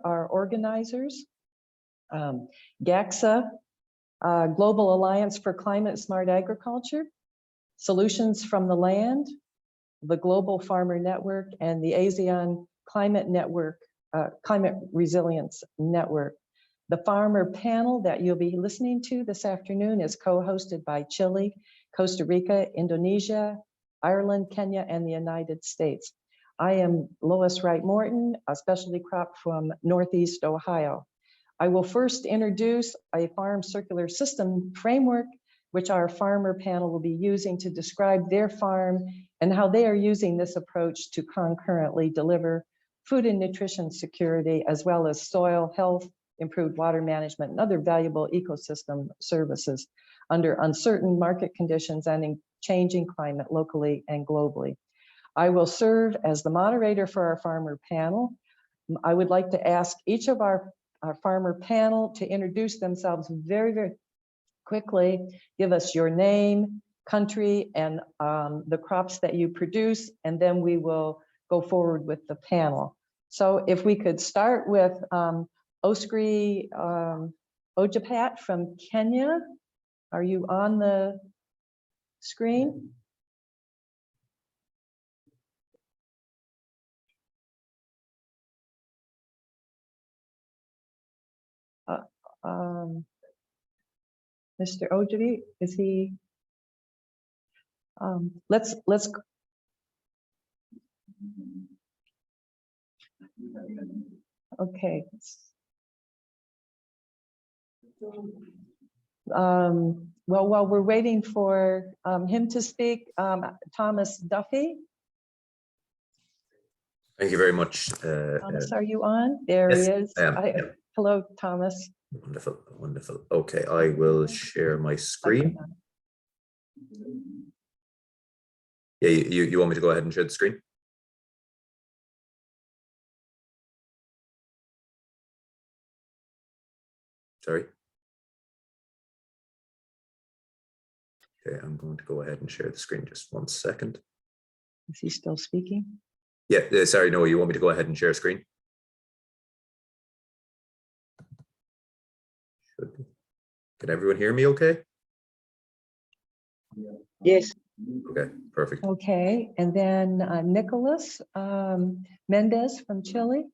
our organizers, GACSA, Global Alliance for Climate Smart Agriculture, Solutions from the Land, the Global Farmer Network, and the ASEAN Climate Network, Climate Resilience Network. The farmer panel that you'll be listening to this afternoon is co-hosted by Chile, Costa Rica, Indonesia, Ireland, Kenya, and the United States. I am Lois Wright Morton, a specialty crop from Northeast Ohio. I will first introduce a farm circular system framework, which our farmer panel will be using to describe their farm and how they are using this approach to concurrently deliver food and nutrition security, as well as soil health, improved water management, and other valuable ecosystem services under uncertain market conditions and in changing climate locally and globally. I will serve as the moderator for our farmer panel. I would like to ask each of our farmer panel to introduce themselves very, very quickly. Give us your name, country, and the crops that you produce, and then we will go forward with the panel. So if we could start with Oskari Ojapat from Kenya. Are you on the screen? Mr. Ojabi, is he? Let's. Okay. Well, while we're waiting for him to speak, Thomas Duffy. Thank you very much. Thomas, are you on? There yes, he is. I am, yeah. Hello, Thomas. Wonderful, wonderful. Okay, I will share my screen. Yeah, you want me to go ahead and share the screen? Sorry. Okay, I'm going to go ahead and share the screen. Just 1 second. Is he still speaking? Yeah, sorry, no, you want me to go ahead and share screen? Can everyone hear me okay? Yes. Okay, perfect. Okay, and then Nicholas Mendez from Chile.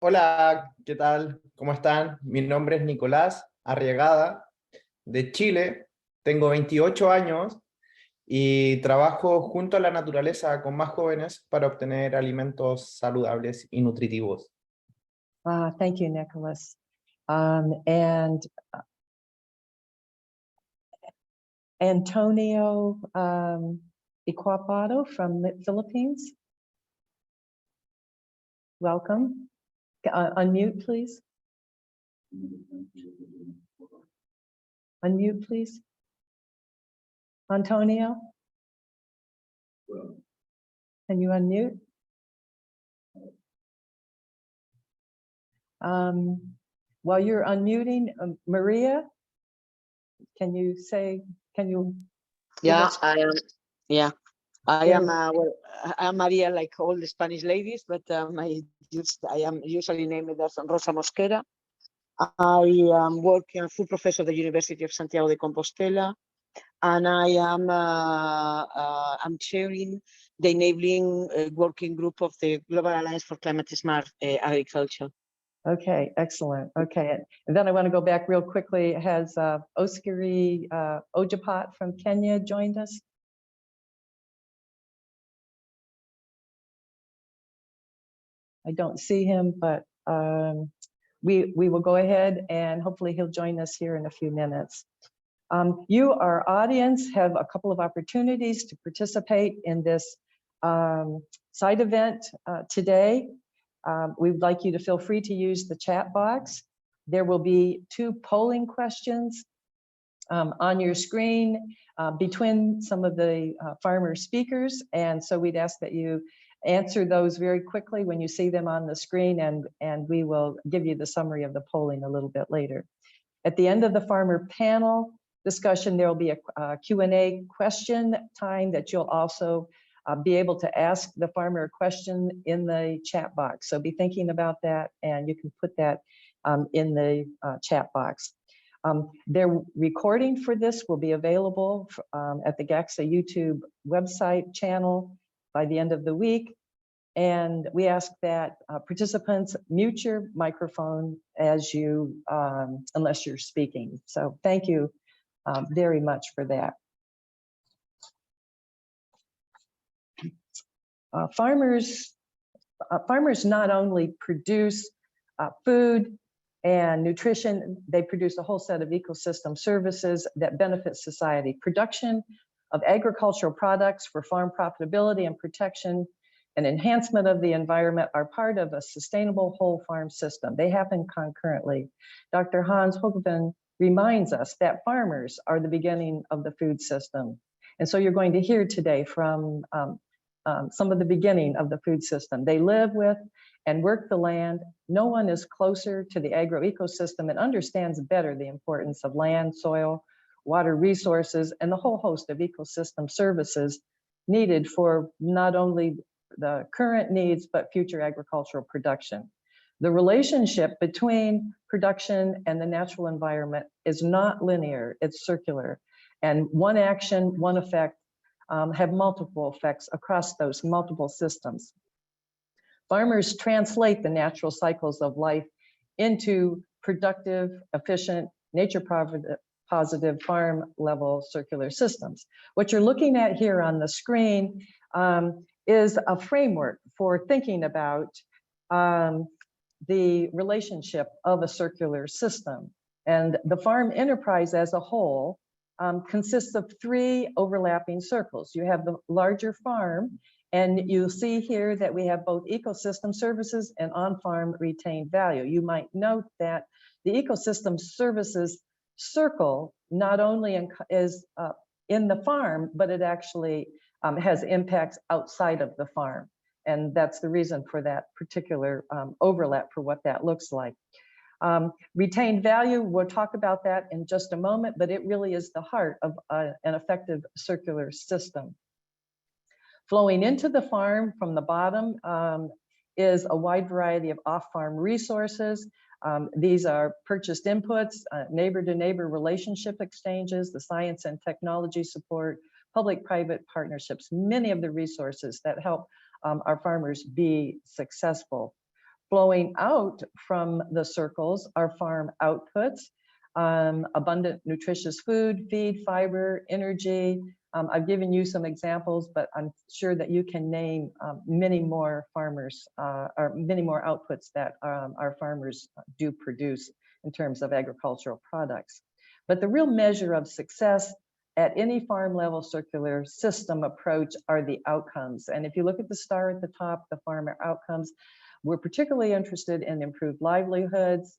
Hola, ¿qué tal? ¿Cómo están? Mi nombre es Nicolás Arriagada, de Chile. Tengo 28 años y trabajo junto a la naturaleza con más jóvenes para obtener alimentos saludables y nutritivos. Thank you, Nicholas. And Antonio Iquapado from the Philippines. Welcome. Unmute, please. Unmute, please. Antonio, can you unmute? While you're unmuting, Maria, can you say, can you? Yeah, I am. Yeah, I am. Well, I'm Maria, like all the Spanish ladies, but I am usually named as Rosa Mosquera. I am working as full professor at the University of Santiago de Compostela, and I am I'm chairing the enabling working group of the Global Alliance for Climate Smart Agriculture. Okay, excellent. Okay, and then I want to go back real quickly. Has Oskari Ojapat from Kenya joined us? I don't see him, but we will go ahead and hopefully he'll join us here in a few minutes. You, our audience, have a couple of opportunities to participate in this side event today. We'd like you to feel free to use the chat box. There will be 2 polling questions on your screen between some of the farmer speakers. And so we'd ask that you answer those very quickly when you see them on the screen, and we will give you the summary of the polling a little bit later. At the end of the farmer panel, discussion, there will be a Q&A question time that you'll also be able to ask the farmer a question in the chat box. So be thinking about that, and you can put that in the chat box. Their recording for this will be available at the GACSA YouTube website channel by the end of the week. And we ask that participants mute your microphone as you, unless you're speaking. So thank you very much for that. Farmers not only produce food and nutrition, they produce a whole set of ecosystem services that benefit society. Production of agricultural products for farm profitability and protection and enhancement of the environment are part of a sustainable whole farm system. They happen concurrently. Dr. Hans Hoogeveen reminds us that farmers are the beginning of the food system. And so you're going to hear today from some of the beginning of the food system. They live with and work the land. No one is closer to the agroecosystem and understands better the importance of land, soil, water resources, and the whole host of ecosystem services needed for not only the current needs, but future agricultural production. The relationship between production and the natural environment is not linear, it's circular. And one action, one effect have multiple effects across those multiple systems. Farmers translate the natural cycles of life into productive, efficient, nature-positive farm-level circular systems. What you're looking at here on the screen is a framework for thinking about the relationship of a circular system. And the farm enterprise as a whole consists of 3 overlapping circles. You have the larger farm, and you'll see here that we have both ecosystem services and on-farm retained value. You might note that the ecosystem services circle not only is in the farm, but it actually has impacts outside of the farm. And that's the reason for that particular overlap for what that looks like. Retained value, we'll talk about that in just a moment, but it really is the heart of an effective circular system. Flowing into the farm from the bottom is a wide variety of off-farm resources. These are purchased inputs, neighbor-to-neighbor relationship exchanges, the science and technology support, public-private partnerships, many of the resources that help our farmers be successful. Flowing out from the circles are farm outputs, abundant nutritious food, feed, fiber, energy. I've given you some examples, but I'm sure that you can name many more farmers or many more outputs that our farmers do produce in terms of agricultural products. But the real measure of success at any farm level circular system approach are the outcomes. And if you look at the star at the top, the farmer outcomes, we're particularly interested in improved livelihoods,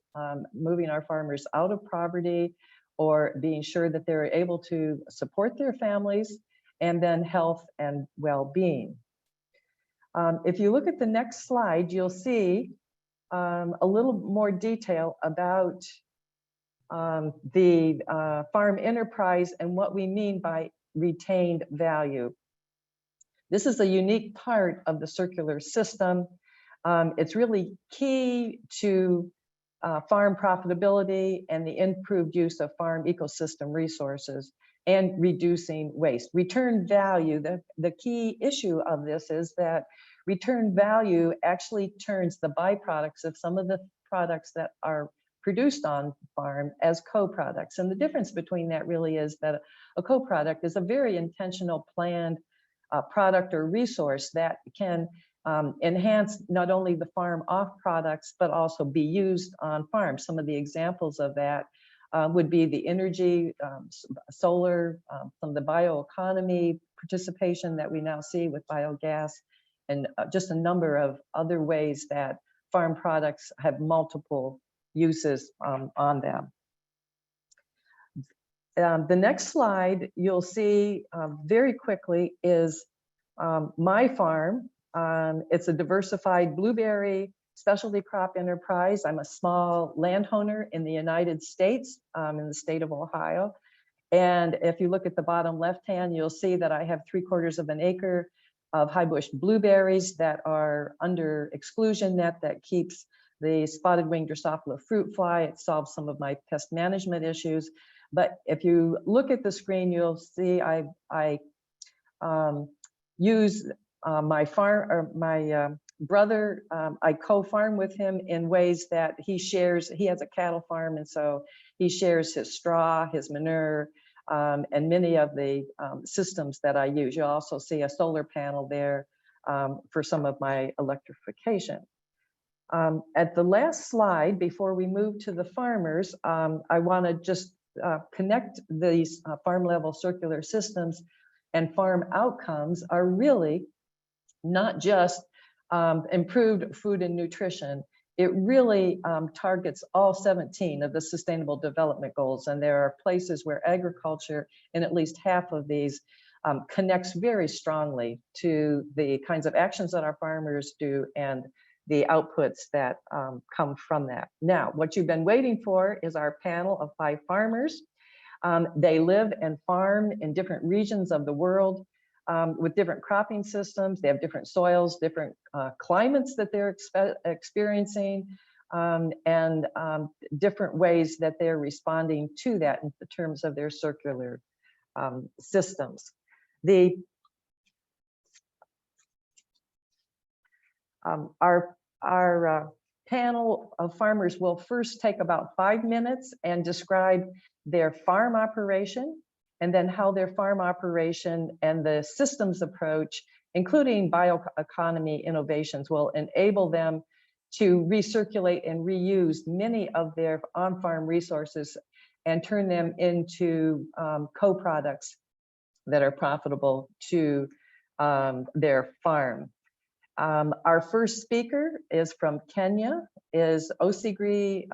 moving our farmers out of poverty, or being sure that they're able to support their families, and then health and well-being. If you look at the next slide, you'll see a little more detail about the farm enterprise and what we mean by retained value. This is a unique part of the circular system. It's really key to farm profitability and the improved use of farm ecosystem resources and reducing waste. Return value, the key issue of this is that return value actually turns the byproducts of some of the products that are produced on farm as co-products. And the difference between that really is that a co-product is a very intentional planned product or resource that can enhance not only the farm off products, but also be used on farm. Some of the examples of that would be the energy, solar, some of the bioeconomy participation that we now see with biogas, and just a number of other ways that farm products have multiple uses on them. The next slide you'll see very quickly is my farm. It's a diversified blueberry specialty crop enterprise. I'm a small landowner in the United States, in the state of Ohio. And if you look at the bottom left-hand, you'll see that I have 3/4 of an acre of high bush blueberries that are under exclusion net that keeps the spotted winged Drosophila fruit fly. It solves some of my pest management issues. But if you look at the screen, you'll see I use my farm, or my brother, I co-farm with him in ways that he shares. He has a cattle farm, and so he shares his straw, his manure, and many of the systems that I use. You'll also see a solar panel there for some of my electrification. At the last slide, before we move to the farmers, I want to just connect these farm level circular systems and farm outcomes are really not just improved food and nutrition. It really targets all 17 of the Sustainable Development Goals. And there are places where agriculture, in at least half of these, connects very strongly to the kinds of actions that our farmers do and the outputs that come from that. Now, what you've been waiting for is our panel of 5 farmers. They live and farm in different regions of the world with different cropping systems. They have different soils, different climates that they're experiencing, and different ways that they're responding to that in terms of their circular systems. Our panel of farmers will first take about 5 minutes and describe their farm operation, and then how their farm operation and the systems approach, including bioeconomy innovations, will enable them to recirculate and reuse many of their on-farm resources and turn them into co-products that are profitable to their farm. Our first speaker is from Kenya, is Osigri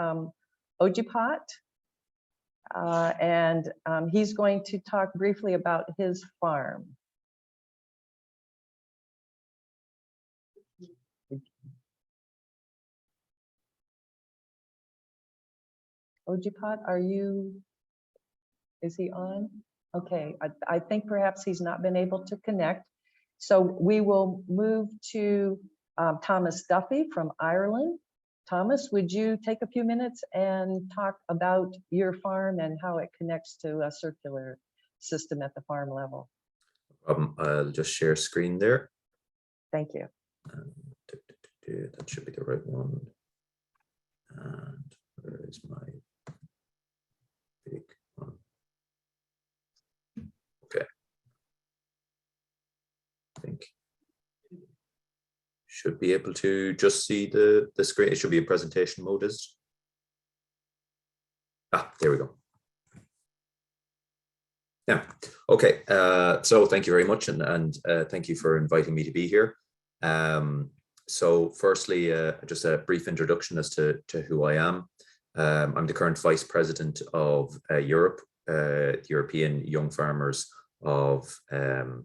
Ojipat. And he's going to talk briefly about his farm. Ojipat, is he on? Okay, I think perhaps he's not been able to connect. So we will move to Thomas Duffy from Ireland. Thomas, would you take a few minutes and talk about your farm and how it connects to a circular system at the farm level? I'll just share screen there. Thank you. That should be the right one. And where is my big one? Okay. I think should be able to just see the screen. It should be a presentation mode. There we go. Yeah. Okay. So thank you very much, and thank you for inviting me to be here. So firstly, just a brief introduction as to who I am. I'm the current Vice President of Europe, the European Young Farmers of the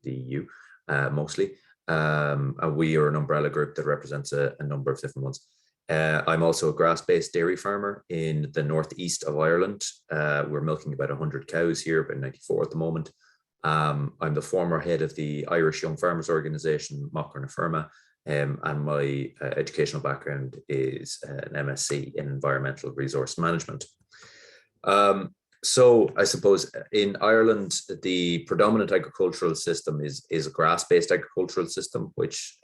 EU, mostly. And we are an umbrella group that represents a number of different ones. I'm also a grass-based dairy farmer in the northeast of Ireland. We're milking about 100 cows here, about 94 at the moment. I'm the former head of the Irish Young Farmers Organisation, Mochar na Firma, and my educational background is an MSc in Environmental Resource Management. So I suppose in Ireland, the predominant agricultural system is a grass-based agricultural system, which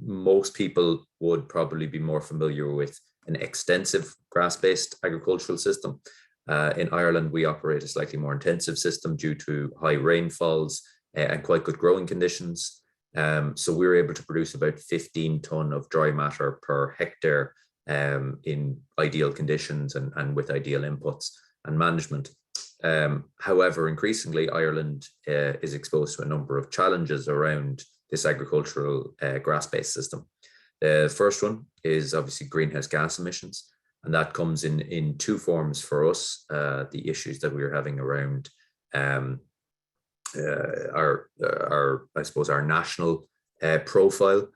most people would probably be more familiar with an extensive grass-based agricultural system. In Ireland, we operate a slightly more intensive system due to high rainfalls and quite good growing conditions. So we were able to produce about 15 tonne of dry matter per hectare in ideal conditions and with ideal inputs and management. However, increasingly, Ireland is exposed to a number of challenges around this agricultural grass-based system. The first one is obviously greenhouse gas emissions, and that comes in 2 forms for us. The issues that we're having around our national profile,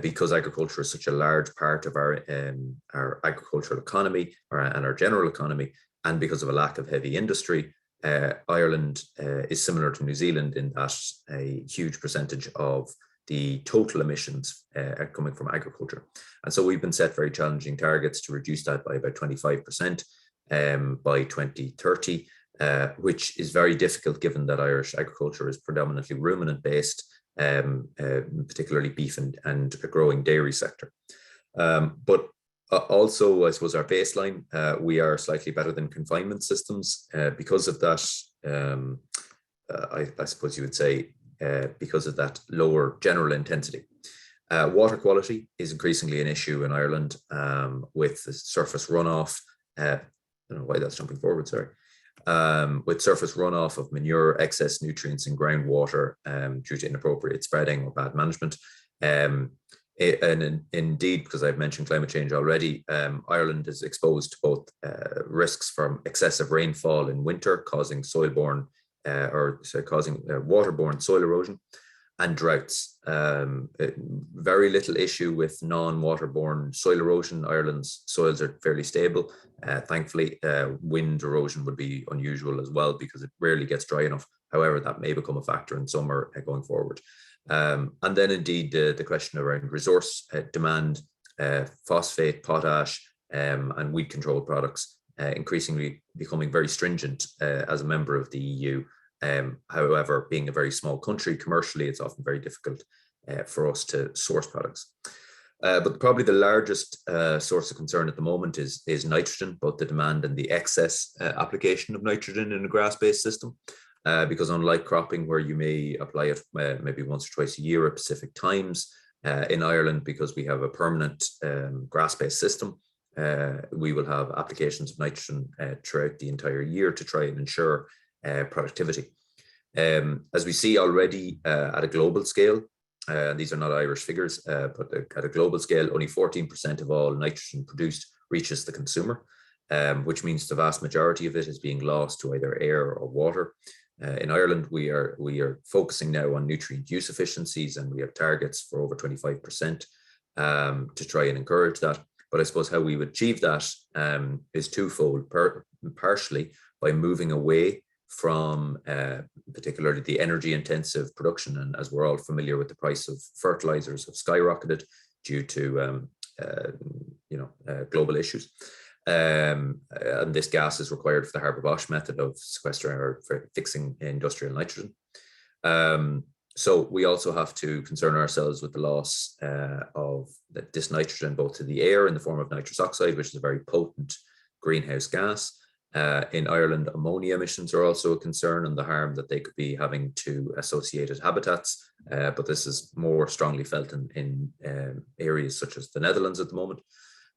because agriculture is such a large part of our agricultural economy and our general economy. and because of a lack of heavy industry, Ireland is similar to New Zealand in that a huge percentage of the total emissions are coming from agriculture. And so we've been set very challenging targets to reduce that by about 25% by 2030, which is very difficult given that Irish agriculture is predominantly ruminant based, particularly beef and a growing dairy sector. But also, I suppose our baseline, we are slightly better than confinement systems because of that. I suppose you would say because of that lower general intensity. Water quality is increasingly an issue in Ireland with the surface runoff. I don't know why that's jumping forward, sorry. With surface runoff of manure, excess nutrients in groundwater due to inappropriate spreading or bad management. And indeed, because I've mentioned climate change already, Ireland is exposed to both risks from excessive rainfall in winter, causing waterborne soil erosion, and droughts. Very little issue with non-waterborne soil erosion. Ireland's soils are fairly stable. Thankfully, wind erosion would be unusual as well because it rarely gets dry enough. However, that may become a factor in summer going forward. And then indeed the question around resource demand, phosphate, potash, and weed control products increasingly becoming very stringent as a member of the EU. However, being a very small country commercially, it's often very difficult for us to source products. But probably the largest source of concern at the moment is nitrogen, both the demand and the excess application of nitrogen in a grass-based system. Because unlike cropping, where you may apply it maybe once or twice a year at specific times, in Ireland, because we have a permanent grass-based system, we will have applications of nitrogen throughout the entire year to try and ensure productivity. As we see already at a global scale, these are not Irish figures, but at a global scale, only 14% of all nitrogen produced reaches the consumer, which means the vast majority of it is being lost to either air or water. In Ireland, we are focusing now on nutrient use efficiencies, and we have targets for over 25% to try and encourage that. But I suppose how we would achieve that is twofold, partially by moving away from particularly the energy intensive production. And as we're all familiar with, the price of fertilizers have skyrocketed due to global issues. And this gas is required for the Haber-Bosch method of sequestering or for fixing industrial nitrogen. So we also have to concern ourselves with the loss of this nitrogen both to the air in the form of nitrous oxide, which is a very potent greenhouse gas. In Ireland, ammonia emissions are also a concern, and the harm that they could be having to associated habitats. But this is more strongly felt in areas such as the Netherlands at the moment.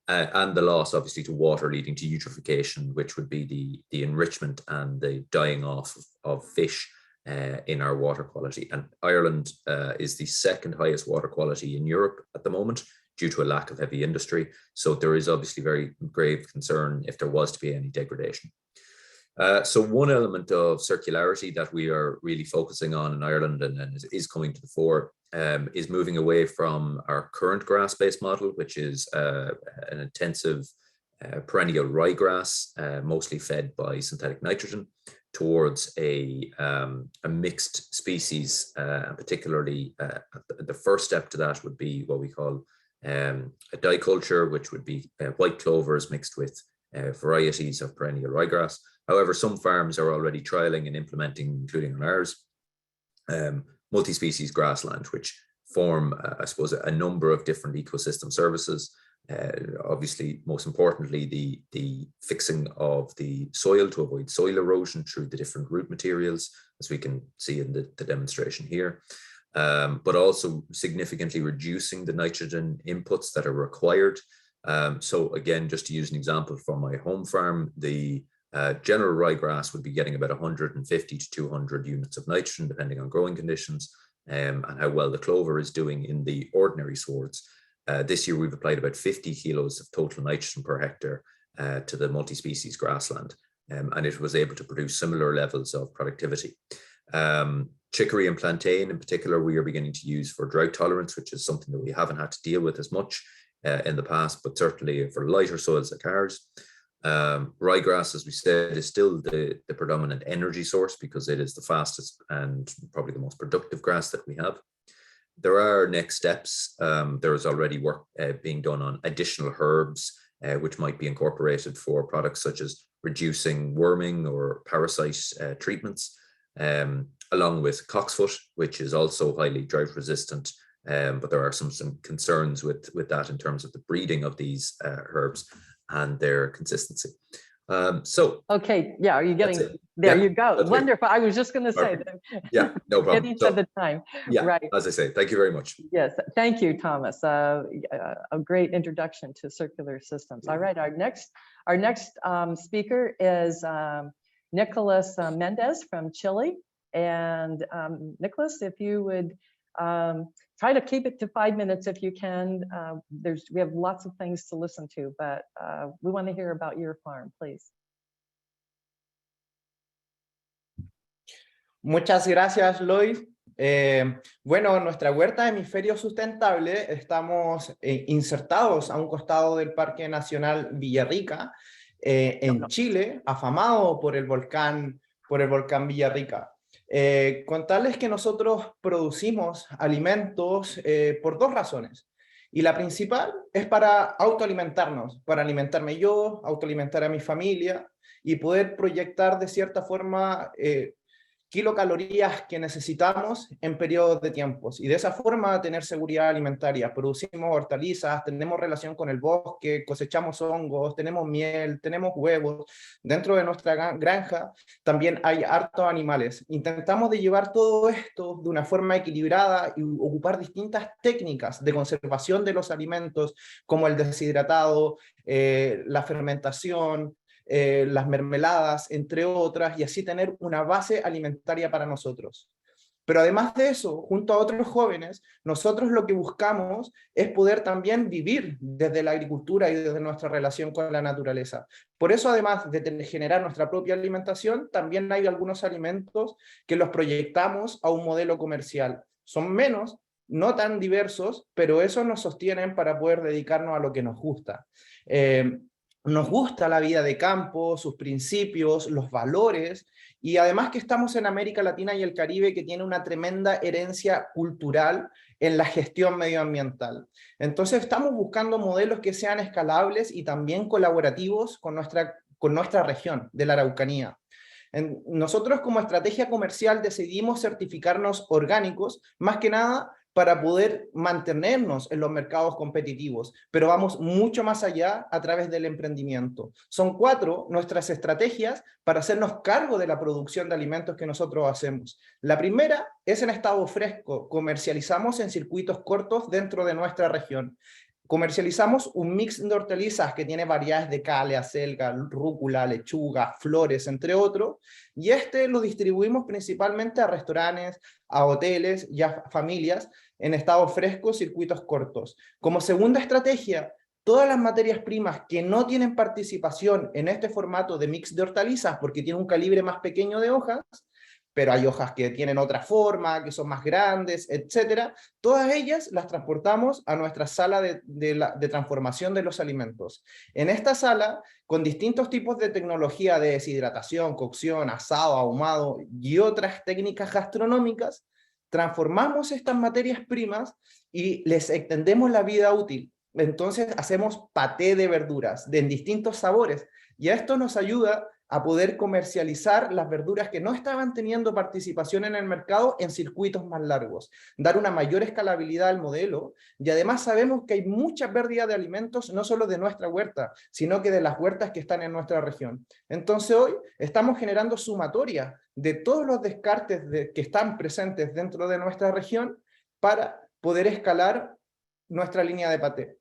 And the loss, obviously, to water, leading to eutrophication, which would be the enrichment and the dying off of fish in our water quality. And Ireland is the second highest water quality in Europe at the moment due to a lack of heavy industry. So there is obviously very grave concern if there was to be any degradation. So one element of circularity that we are really focusing on in Ireland and is coming to the fore is moving away from our current grass-based model, which is an intensive perennial ryegrass, mostly fed by synthetic nitrogen, towards a mixed species, and particularly the first step to that would be what we call a diculture, which would be white clovers mixed with varieties of perennial ryegrass. However, some farms are already trialing and implementing, including on ours, multi-species grassland, which form, I suppose, a number of different ecosystem services. Obviously, most importantly, the fixing of the soil to avoid soil erosion through the different root materials, as we can see in the demonstration here, but also significantly reducing the nitrogen inputs that are required. So again, just to use an example from my home farm, the general ryegrass would be getting about 150 to 200 units of nitrogen, depending on growing conditions and how well the clover is doing in the ordinary swards. This year, we've applied about 50 kilos of total nitrogen per hectare to the multi-species grassland, and it was able to produce similar levels of productivity. Chicory and plantain in particular, we are beginning to use for drought tolerance, which is something that we haven't had to deal with as much in the past, but certainly for lighter soils like ours. Ryegrass, as we said, is still the predominant energy source because it is the fastest and probably the most productive grass that we have. There are next steps. There is already work being done on additional herbs, which might be incorporated for products such as reducing worming or parasite treatments, along with cocksfoot, which is also highly drought resistant. But there are some concerns with that in terms of the breeding of these herbs and their consistency. Okay, yeah, are you getting Yeah, there? You go. okay. Wonderful. I was just going to say that. Yeah, no problem. Getting to the time. Yeah, right. As I say, thank you very much. Yes, thank you, Thomas. A great introduction to circular systems. All right, our next speaker is Nicolas Mendez from Chile. And Nicolas, if you would try to keep it to 5 minutes if you can. We have lots of things to listen to, but we want to hear about your farm, please. Muchas gracias, Lois. Bueno, en nuestra huerta de hemisferio sustentable estamos insertados a un costado del Parque Nacional Villarrica, en Chile, afamado por el volcán Villarrica. Contarles que nosotros producimos alimentos por dos razones. Y la principal es para autoalimentarnos, para alimentarme yo, autoalimentar a mi familia y poder proyectar de cierta forma kilocalorías que necesitamos en periodos de tiempos y de esa forma tener seguridad alimentaria. Producimos hortalizas, tenemos relación con el bosque, cosechamos hongos, tenemos miel, tenemos huevos. Dentro de nuestra granja también hay hartos animales. Intentamos de llevar todo esto de una forma equilibrada y ocupar distintas técnicas de conservación de los alimentos como el deshidratado, la fermentación, las mermeladas, entre otras, y así tener una base alimentaria para nosotros. Pero además de eso, junto a otros jóvenes, nosotros lo que buscamos es poder también vivir desde la agricultura y desde nuestra relación con la naturaleza. Por eso, además de generar nuestra propia alimentación, también hay algunos alimentos que los proyectamos a un modelo comercial. Son menos, no tan diversos, pero eso nos sostienen para poder dedicarnos a lo que nos gusta. Nos gusta la vida de campo, sus principios, los valores, y además que estamos en América Latina y el Caribe, que tiene una tremenda herencia cultural en la gestión medioambiental. Entonces estamos buscando modelos que sean escalables y también colaborativos con nuestra región de la Araucanía. Nosotros como estrategia comercial decidimos certificarnos orgánicos, más que nada para poder mantenernos en los mercados competitivos, pero vamos mucho más allá a través del emprendimiento. Son 4 nuestras estrategias para hacernos cargo de la producción de alimentos que nosotros hacemos. La primera es en estado fresco, comercializamos en circuitos cortos dentro de nuestra región. Comercializamos un mix de hortalizas que tiene variedades de cale, acelga, rúcula, lechuga, flores, entre otros, y lo distribuimos principalmente a restaurantes, a hoteles y a familias en estado fresco, circuitos cortos. Como segunda estrategia, todas las materias primas que no tienen participación en este formato de mix de hortalizas, porque tiene un calibre más pequeño de hojas, pero hay hojas que tienen otra forma, que son más grandes, etcétera. Todas ellas las transportamos a nuestra sala de transformación de los alimentos. En esta sala, con distintos tipos de tecnología de deshidratación, cocción, asado, ahumado y otras técnicas gastronómicas, transformamos estas materias primas y les extendemos la vida útil. Entonces hacemos paté de verduras en distintos sabores, y esto nos ayuda a poder comercializar las verduras que no estaban teniendo participación en el mercado en circuitos más largos, dar una mayor escalabilidad al modelo, y además sabemos que hay mucha pérdida de alimentos, no solo de nuestra huerta, sino que de las huertas que están en nuestra región. Entonces hoy estamos generando sumatoria de todos los descartes que están presentes dentro de nuestra región para poder escalar nuestra línea de paté.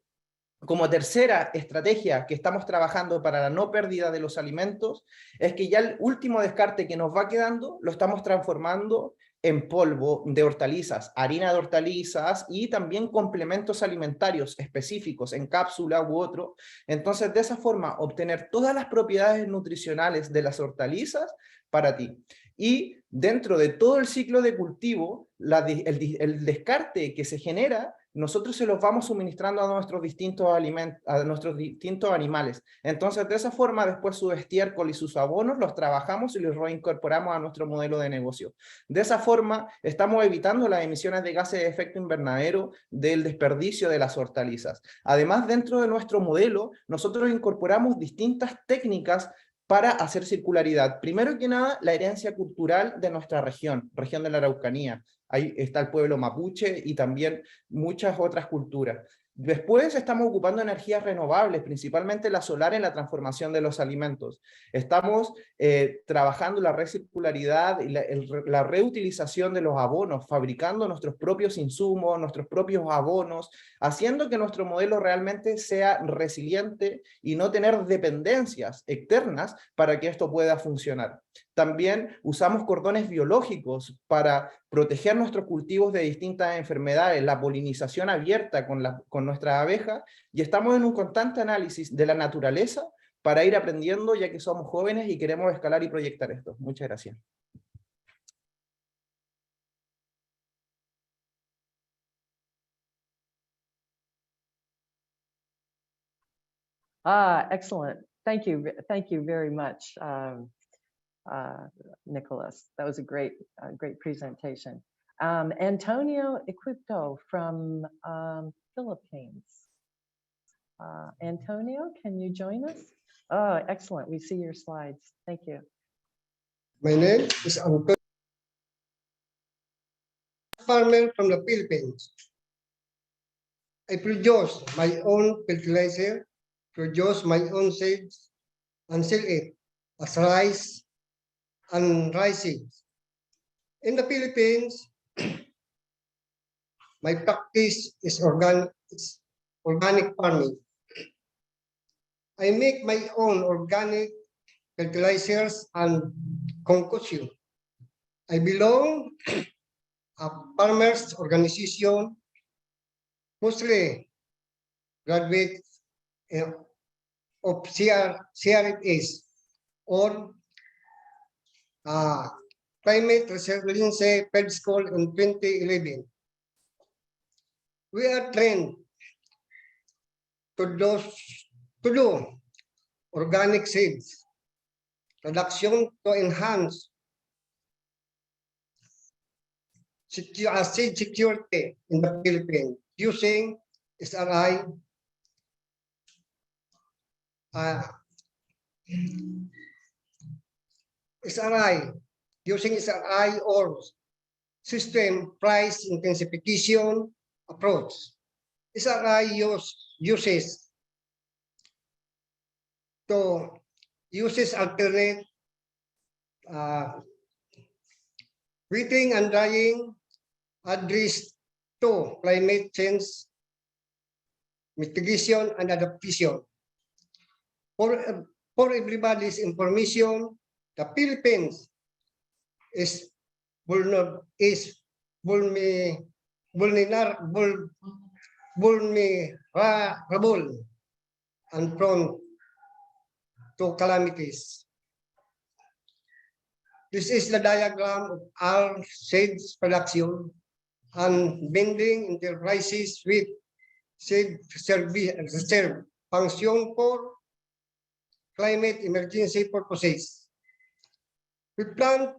Como tercera estrategia que estamos trabajando para la no pérdida de los alimentos, es que ya el último descarte que nos va quedando lo estamos transformando en polvo de hortalizas, harina de hortalizas y también complementos alimentarios específicos en cápsula u otro. Entonces, de esa forma, obtener todas las propiedades nutricionales de las hortalizas para ti. Y dentro de todo el ciclo de cultivo, el descarte que se genera nosotros se los vamos suministrando a nuestros distintos alimentos, a nuestros distintos animales. Entonces, de esa forma, después su estiércol y sus abonos los trabajamos y los reincorporamos a nuestro modelo de negocio. De esa forma, estamos evitando las emisiones de gases de efecto invernadero del desperdicio de las hortalizas. Además, dentro de nuestro modelo, nosotros incorporamos distintas técnicas para hacer circularidad. Primero que nada, la herencia cultural de nuestra región de la Araucanía. Ahí está el pueblo mapuche y también muchas otras culturas. Después estamos ocupando energías renovables, principalmente la solar en la transformación de los alimentos. Estamos trabajando la recircularidad y la reutilización de los abonos, fabricando nuestros propios insumos, nuestros propios abonos, haciendo que nuestro modelo realmente sea resiliente y no tener dependencias externas para que esto pueda funcionar. También usamos cordones biológicos para proteger nuestros cultivos de distintas enfermedades, la polinización abierta con nuestras abejas, y estamos en un constante análisis de la naturaleza para ir aprendiendo, ya que somos jóvenes y queremos escalar y proyectar esto. Muchas gracias. Excellent. Thank you. Thank you very much, Nicholas. That was a great presentation. Antonio Equipto from Philippines. Antonio, can you join us? Oh, excellent. We see your slides. Thank you. My name is Antonio, farmer from the Philippines. I produce my own fertilizer, produce my own seeds, and sell it as rice and rice seeds. In the Philippines, my practice is organic farming. I make my own organic fertilizers and concussion. I belong a farmers organization, mostly graduates of CFS or climate resilience Fed School in 2011. We are trained to do organic seeds production to enhance seed security in the Philippines using SRI, using SRI or system price intensification approach. SRI uses alternate wetting and drying address to climate change mitigation and adaptation. For everybody's information, the Philippines is vulnerable and prone to calamities. This is the diagram of our seeds production and vending enterprises with seed reserve function for climate emergency purposes. We plant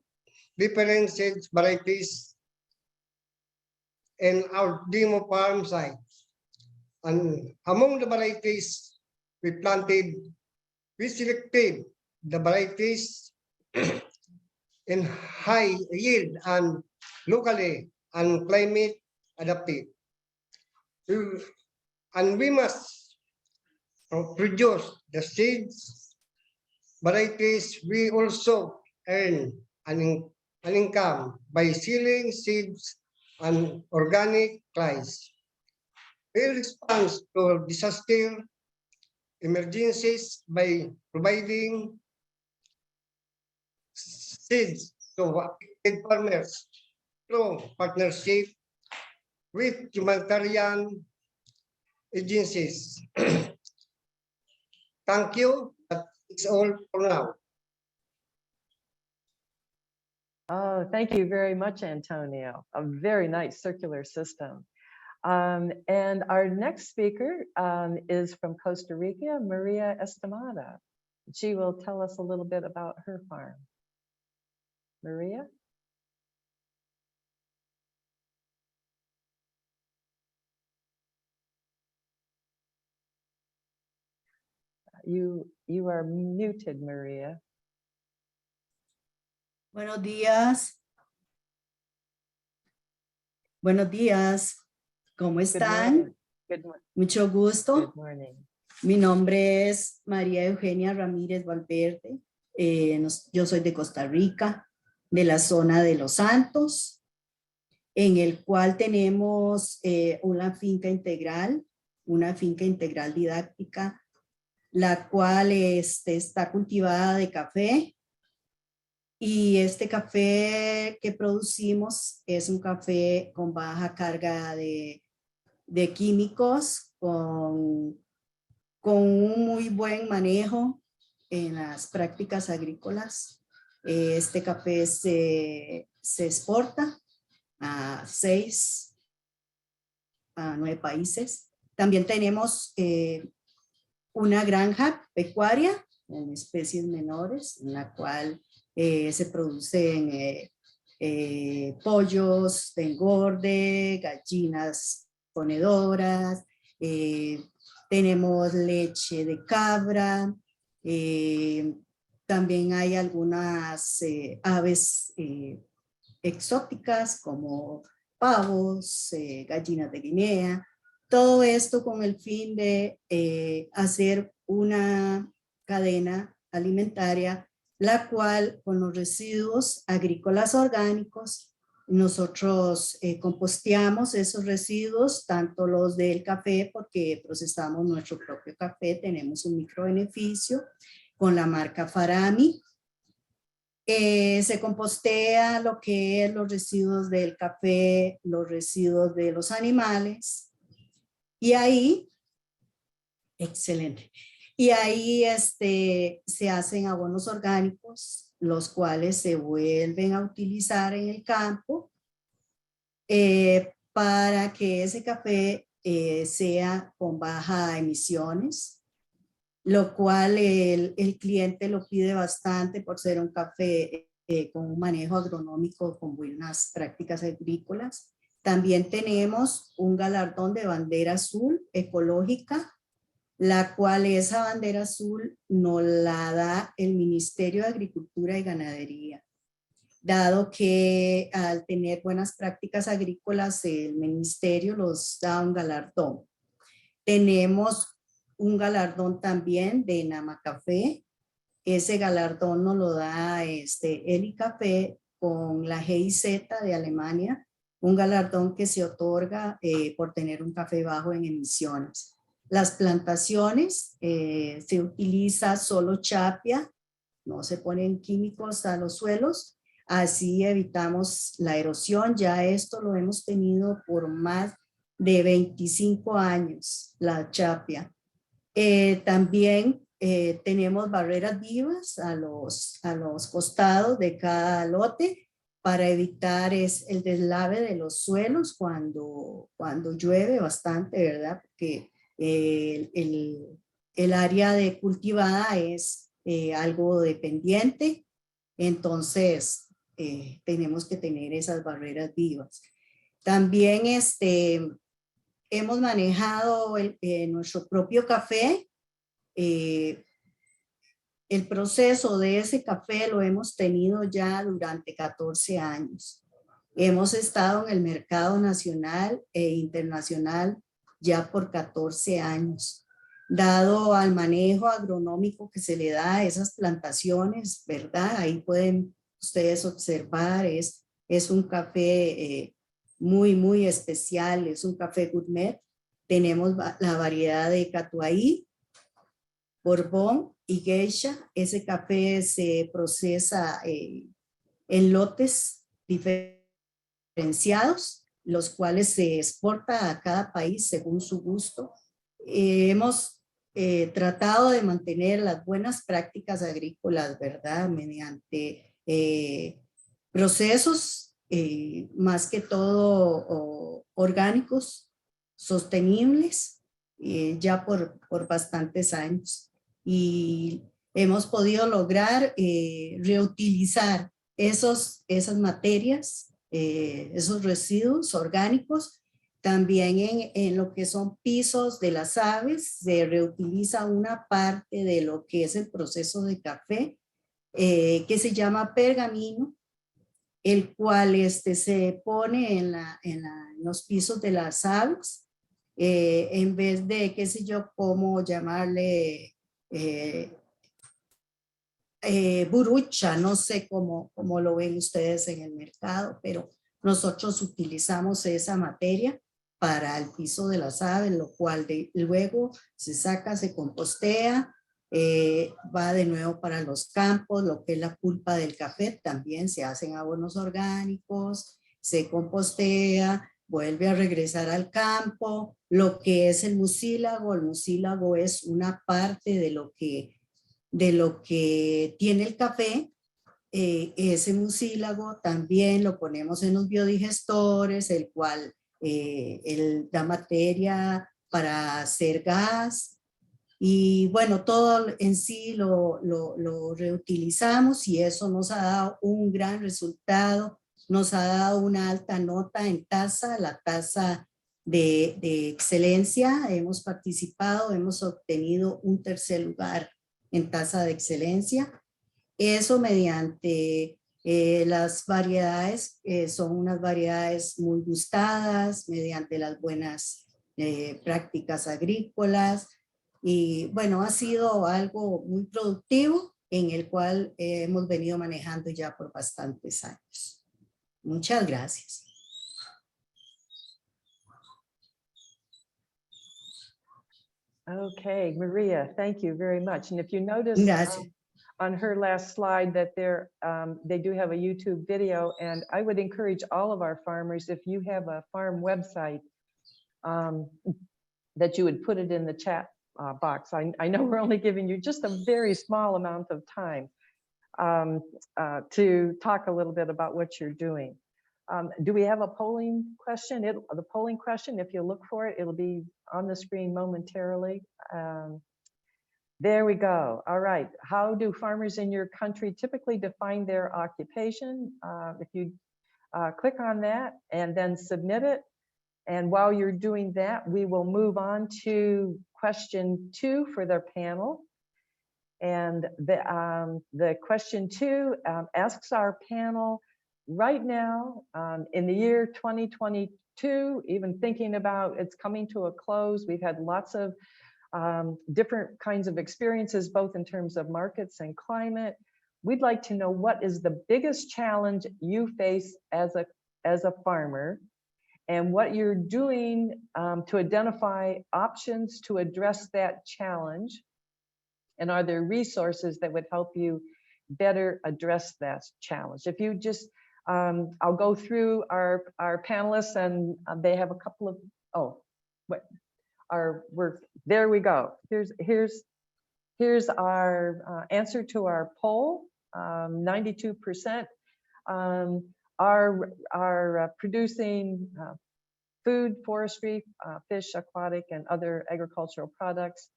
different seed varieties in our demo farm sites. And among the varieties we planted, we selected the varieties in high yield and locally and climate adapted. And we must produce the seeds varieties. We also earn an income by selling seeds and organic rice. We respond to disaster emergencies by providing seeds to affected farmers through partnership with humanitarian agencies. Thank you. That's all for now. Oh, thank you very much, Antonio. A very nice circular system. And our next speaker is from Costa Rica, Maria Estamada. She will tell us a little bit about her farm. Maria? You are muted, Maria. Buenos días. Buenos días. ¿Cómo Good están? morning. Good morning. Mucho gusto. Good morning. Mi nombre es María Eugenia Ramírez Valverde. Yo soy de Costa Rica, de la zona de Los Santos, en el cual tenemos una finca integral didáctica, la cual está cultivada de café. Y este café que producimos es un café con baja carga de químicos, con un muy buen manejo en las prácticas agrícolas. Este café se exporta a 6 a 9 países. También tenemos una granja pecuaria en especies menores, en la cual se producen pollos de engorde, gallinas ponedoras, tenemos leche de cabra, también hay algunas aves exóticas como pavos, gallinas de Guinea, todo esto con el fin de hacer una cadena alimentaria, la cual con los residuos agrícolas orgánicos, nosotros composteamos esos residuos, tanto los del café, porque procesamos nuestro propio café, tenemos un microbeneficio con la marca Farami. Se compostea lo que es los residuos del café, los residuos de los animales, y ahí, excelente. Y ahí se hacen abonos orgánicos, los cuales se vuelven a utilizar en el campo para que ese café sea con baja emisiones, lo cual el cliente lo pide bastante por ser un café con un manejo agronómico con buenas prácticas agrícolas. También tenemos un galardón de bandera azul ecológica, la cual esa bandera azul nos la da el Ministerio de Agricultura y Ganadería, dado que al tener buenas prácticas agrícolas el ministerio los da un galardón. Tenemos un galardón también de Namacafé, ese galardón nos lo da el Café con la GIZ de Alemania, un galardón que se otorga por tener un café bajo en emisiones. Las plantaciones, se utiliza solo chapia, no se ponen químicos a los suelos, así evitamos la erosión. Ya esto lo hemos tenido por más de 25 años, la chapia. También tenemos barreras vivas a los costados de cada lote para evitar el deslave de los suelos cuando llueve bastante, ¿verdad? Porque el área de cultivada es algo dependiente, entonces tenemos que tener esas barreras vivas. También hemos manejado nuestro propio café. El proceso de ese café lo hemos tenido ya durante 14 años. Hemos estado en el mercado nacional e internacional ya por 14 años. Dado al manejo agronómico que se le da a esas plantaciones, ¿verdad? Ahí pueden ustedes observar, es un café muy, muy especial, es un café gourmet. Tenemos la variedad de Catuaí, Borbón y Geisha. Ese café se procesa en lotes diferenciados, los cuales se exporta a cada país según su gusto. Hemos tratado de mantener las buenas prácticas agrícolas, ¿verdad? Mediante procesos más que todo orgánicos, sostenibles ya por bastantes años. Y hemos podido lograr reutilizar esas materias, esos residuos orgánicos. También en lo que son pisos de las aves, se reutiliza una parte de lo que es el proceso de café, que se llama pergamino, el cual se pone en los pisos de las aves, en vez de, qué sé yo, cómo llamarle, burucha, no sé cómo lo ven ustedes en el mercado, pero nosotros utilizamos esa materia para el piso de las aves, lo cual luego se saca, se compostea, va de nuevo para los campos, lo que es la pulpa del café, también se hacen abonos orgánicos, se compostea, vuelve a regresar al campo, lo que es el mucílago es una parte de lo que tiene el café. Ese mucílago también lo ponemos en los biodigestores, el cual da materia para hacer gas, y bueno, todo en sí lo reutilizamos, y eso nos ha dado un gran resultado, nos ha dado una alta nota en tasa, la tasa de excelencia. Hemos participado, hemos obtenido un tercer lugar en tasa de excelencia. Eso mediante las variedades, son unas variedades muy gustadas, mediante las buenas prácticas agrícolas. Y bueno, ha sido algo muy productivo en el cual hemos venido manejando ya por bastantes años. Muchas gracias. Okay, Maria, thank you very much. And if you notice Gracias. on her last slide that they do have a YouTube video, and I would encourage all of our farmers, if you have a farm website, that you would put it in the chat box. I know we're only giving you just a very small amount of time to talk a little bit about what you're doing. Do we have a polling question? The polling question, if you look for it, it'll be on the screen momentarily. There we go. All right. How do farmers in your country typically define their occupation? If you click on that and then submit it. And while you're doing that, we will move on to question 2 for their panel. And the question 2 asks our panel, right now, in the year 2022, even thinking about it's coming to a close, we've had lots of different kinds of experiences, both in terms of markets and climate. We'd like to know, what is the biggest challenge you face as a farmer, and what you're doing to identify options to address that challenge, and are there resources that would help you better address that challenge? If you just, I'll go through our panelists, and they have a couple of, there we go. Here's our answer to our poll. 92% are producing food, forestry, fish, aquatic, and other agricultural products.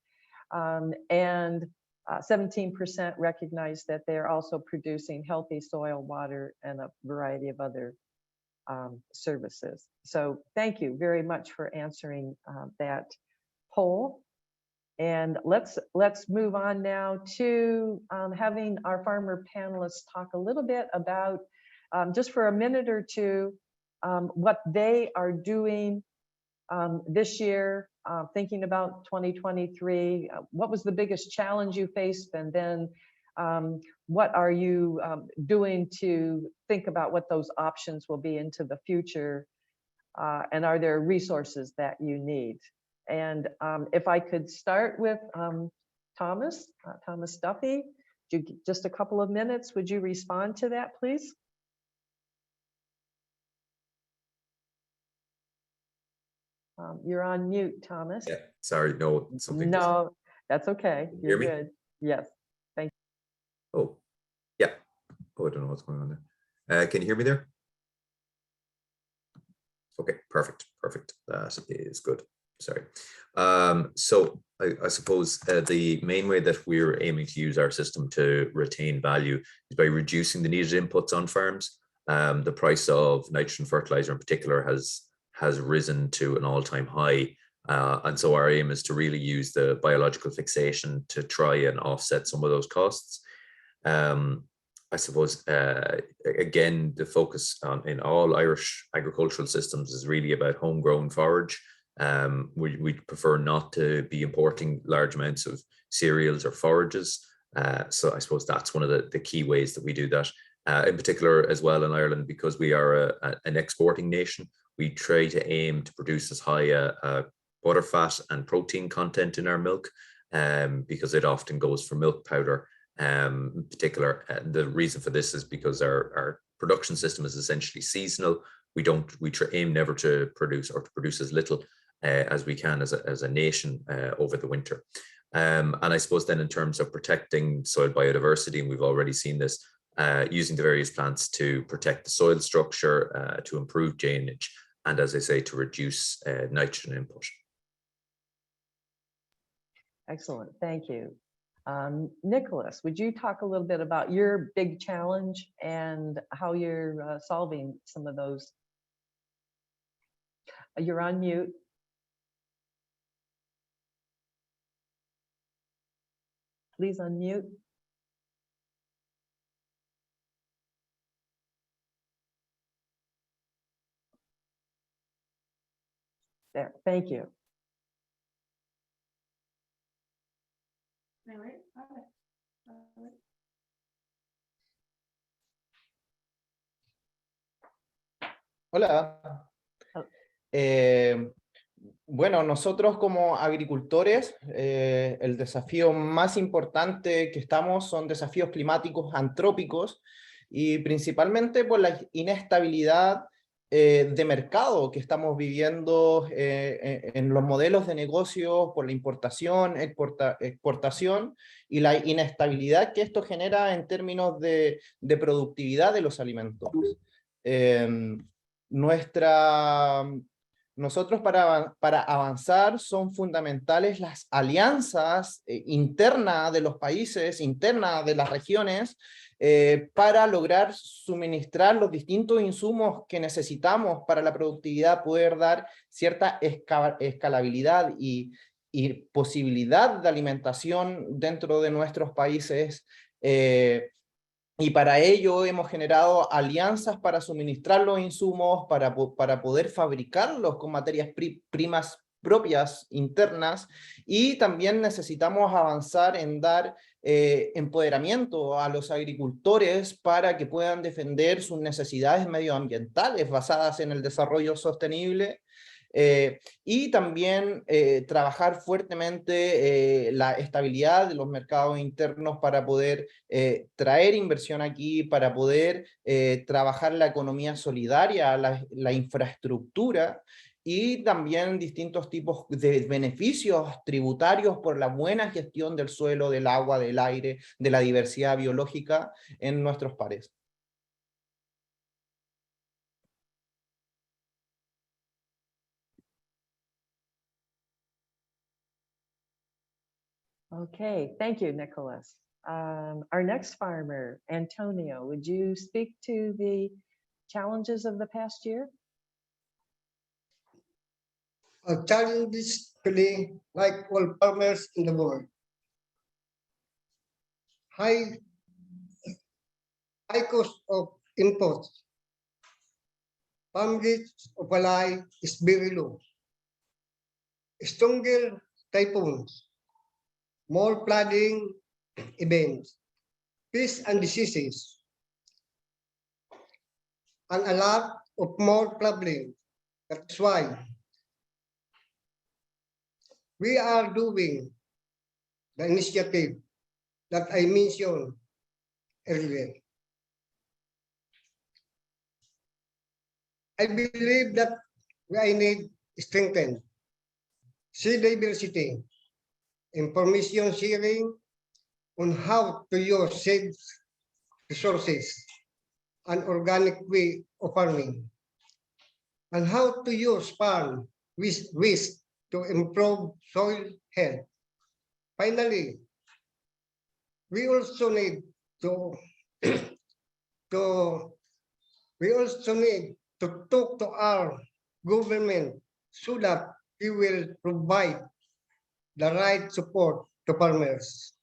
And 17% recognize that they're also producing healthy soil, water, and a variety of other services. So thank you very much for answering that poll. And let's move on now to having our farmer panelists talk a little bit about, just for a minute or two, what they are doing this year, thinking about 2023. What was the biggest challenge you faced? And then what are you doing to think about what those options will be into the future? And are there resources that you need? And if I could start with Thomas Duffy, just a couple of minutes, would you respond to that, please? You're on mute, Thomas. Yeah, sorry, no, something. No, that's okay. You're Hear me? good. Yes, thank you. Oh, yeah. Oh, I don't know what's going on there. Can you hear me there? Okay, perfect. That is good. sorry. So I suppose the main way that we're aiming to use our system to retain value is by reducing the needed inputs on farms. The price of nitrogen fertilizer in particular has risen to an all-time high. And so our aim is to really use the biological fixation to try and offset some of those costs. I suppose, again, the focus in all Irish agricultural systems is really about homegrown forage. We prefer not to be importing large amounts of cereals or forages. So I suppose that's one of the key ways that we do that. In particular as well in Ireland, because we are an exporting nation, we try to aim to produce as high a butter fat and protein content in our milk, because it often goes for milk powder. In particular, the reason for this is because our production system is essentially seasonal. We aim never to produce, or to produce as little as we can as a nation over the winter. And I suppose then in terms of protecting soil biodiversity, and we've already seen this, using the various plants to protect the soil structure, to improve drainage, and as I say, to reduce nitrogen input. Excellent, thank you. Nicholas, would you talk a little bit about your big challenge and how you're solving some of those? You're on mute. Please unmute. There, thank you. Hola. Bueno, nosotros como agricultores, el desafío más importante que estamos son desafíos climáticos antrópicos, y principalmente por la inestabilidad de mercado que estamos viviendo en los modelos de negocio, por la importación, exportación, y la inestabilidad que esto genera en términos de productividad de los alimentos. Nosotros para avanzar son fundamentales las alianzas internas de los países, internas de las regiones, para lograr suministrar los distintos insumos que necesitamos para la productividad, poder dar cierta escalabilidad y posibilidad de alimentación dentro de nuestros países. Y para ello hemos generado alianzas para suministrar los insumos, para poder fabricarlos con materias primas propias internas, y también necesitamos avanzar en dar empoderamiento a los agricultores para que puedan defender sus necesidades medioambientales basadas en el desarrollo sostenible. Y también trabajar fuertemente la estabilidad de los mercados internos para poder traer inversión aquí, para poder trabajar la economía solidaria, la infraestructura, y también distintos tipos de beneficios tributarios por la buena gestión del suelo, del agua, del aire, de la diversidad biológica en nuestros pares. Okay, thank you, Nicholas. Our next farmer, Antonio, would you speak to the challenges of the past year? Our challenges today, like all farmers in the world, high cost of inputs, farm rates of supply is very low, stronger typhoons, more flooding events, pests and diseases, and a lot of more problems. That's why we are doing the initiative that I mentioned earlier. I believe that we need strengthen seed diversity, information sharing on how to use seed resources, an organic way of farming, and how to use farm waste to improve soil health. Finally, we also need to we also need to talk to our government so that we will provide the right support to farmers.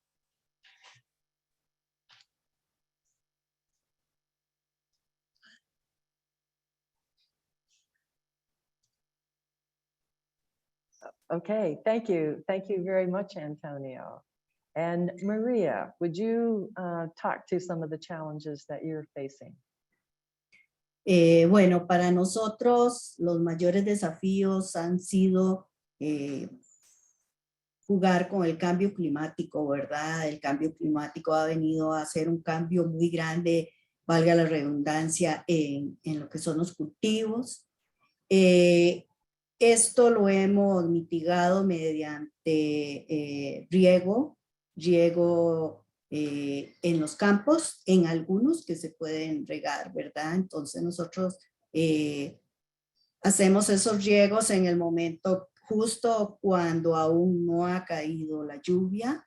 Okay, thank you. Thank you very much, Antonio. And Maria, would you talk to some of the challenges that you're facing? Bueno, para nosotros los mayores desafíos han sido jugar con el cambio climático, ¿verdad? El cambio climático ha venido a hacer un cambio muy grande, valga la redundancia, en lo que son los cultivos. Esto lo hemos mitigado mediante riego en los campos, en algunos que se pueden regar, ¿verdad? Entonces nosotros hacemos esos riegos en el momento justo cuando aún no ha caído la lluvia.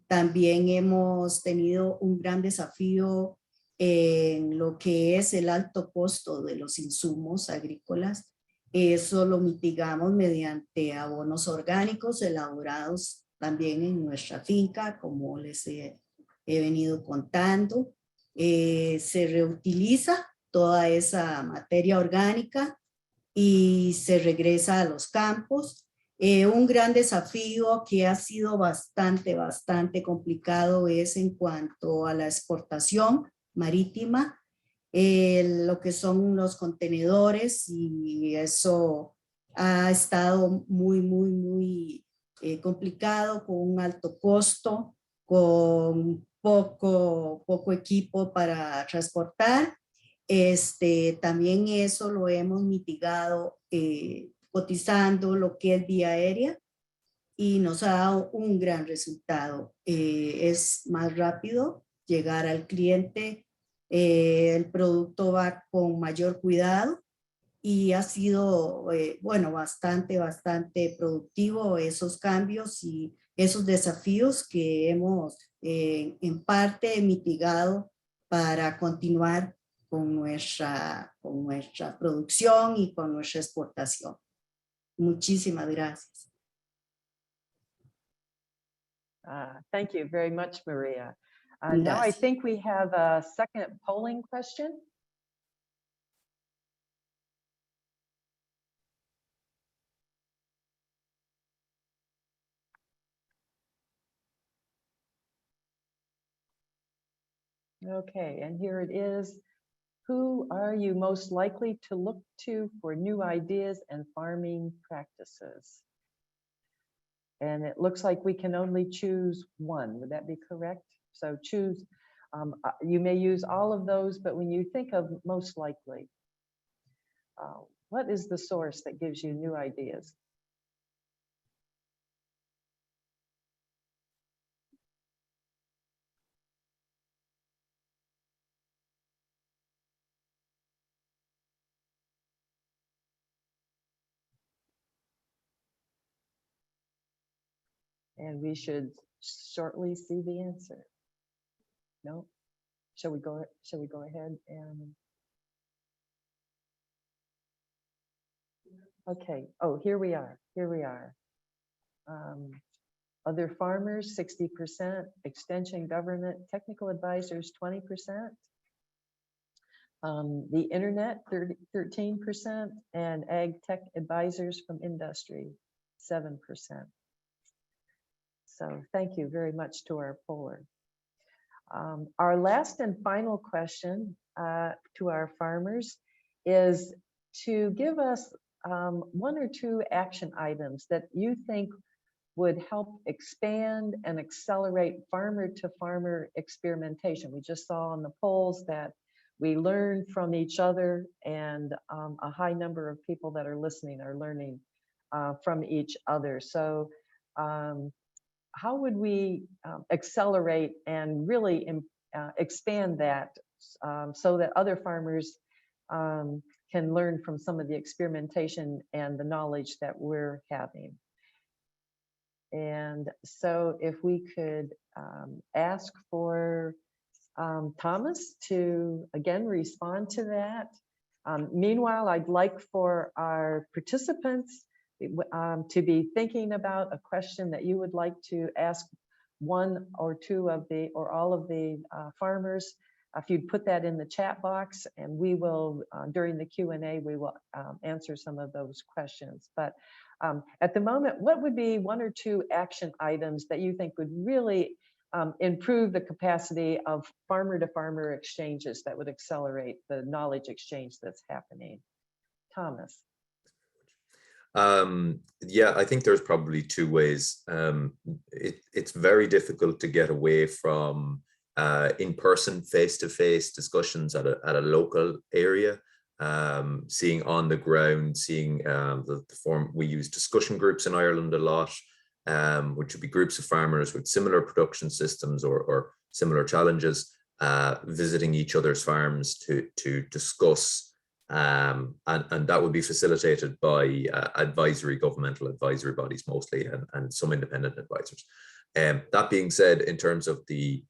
También hemos tenido un gran desafío en lo que es el alto costo de los insumos agrícolas. Eso lo mitigamos mediante abonos orgánicos elaborados también en nuestra finca, como les he venido contando. Se reutiliza toda esa materia orgánica y se regresa a los campos. Un gran desafío que ha sido bastante complicado es en cuanto a la exportación marítima, lo que son los contenedores, y eso ha estado muy complicado, con un alto costo, con poco equipo para transportar. También eso lo hemos mitigado cotizando lo que es vía aérea, y nos ha dado un gran resultado. Es más rápido llegar al cliente, el producto va con mayor cuidado, y ha sido, bueno, bastante productivo esos cambios y esos desafíos que hemos en parte mitigado para continuar con nuestra producción y con nuestra exportación. Muchísimas gracias. Thank you very much, Maria. Now I think we have a second polling question. Okay, and here it is. Who are you most likely to look to for new ideas and farming practices? And it looks like we can only choose one. Would that be correct? So choose, you may use all of those, but when you think of most likely, what is the source that gives you new ideas? And we should shortly see the answer. No? Shall we go ahead and? Okay. Oh, here we are. Other farmers, 60%, extension government, technical advisors, 20%. The internet, 13%, and ag tech advisors from industry, 7%. So thank you very much to our poller. Our last and final question to our farmers is to give us one or two action items that you think would help expand and accelerate farmer-to-farmer experimentation. We just saw on the polls that we learn from each other, and a high number of people that are listening are learning from each other. So how would we accelerate and really expand that so that other farmers can learn from some of the experimentation and the knowledge that we're having? And so if we could ask for Thomas to again respond to that. Meanwhile, I'd like for our participants to be thinking about a question that you would like to ask one or two of the, or all of the farmers. If you'd put that in the chat box, and we will, during the Q&A, we will answer some of those questions. But at the moment, what would be one or two action items that you think would really improve the capacity of farmer-to-farmer exchanges that would accelerate the knowledge exchange that's happening? Thomas. Yeah, I think there's probably two ways. It's very difficult to get away from in-person, face-to-face discussions at a local area. Seeing on the ground, seeing the form, we use discussion groups in Ireland a lot, which would be groups of farmers with similar production systems or similar challenges, visiting each other's farms to discuss, and that would be facilitated by governmental advisory bodies mostly, and some independent advisors. That being said, in terms of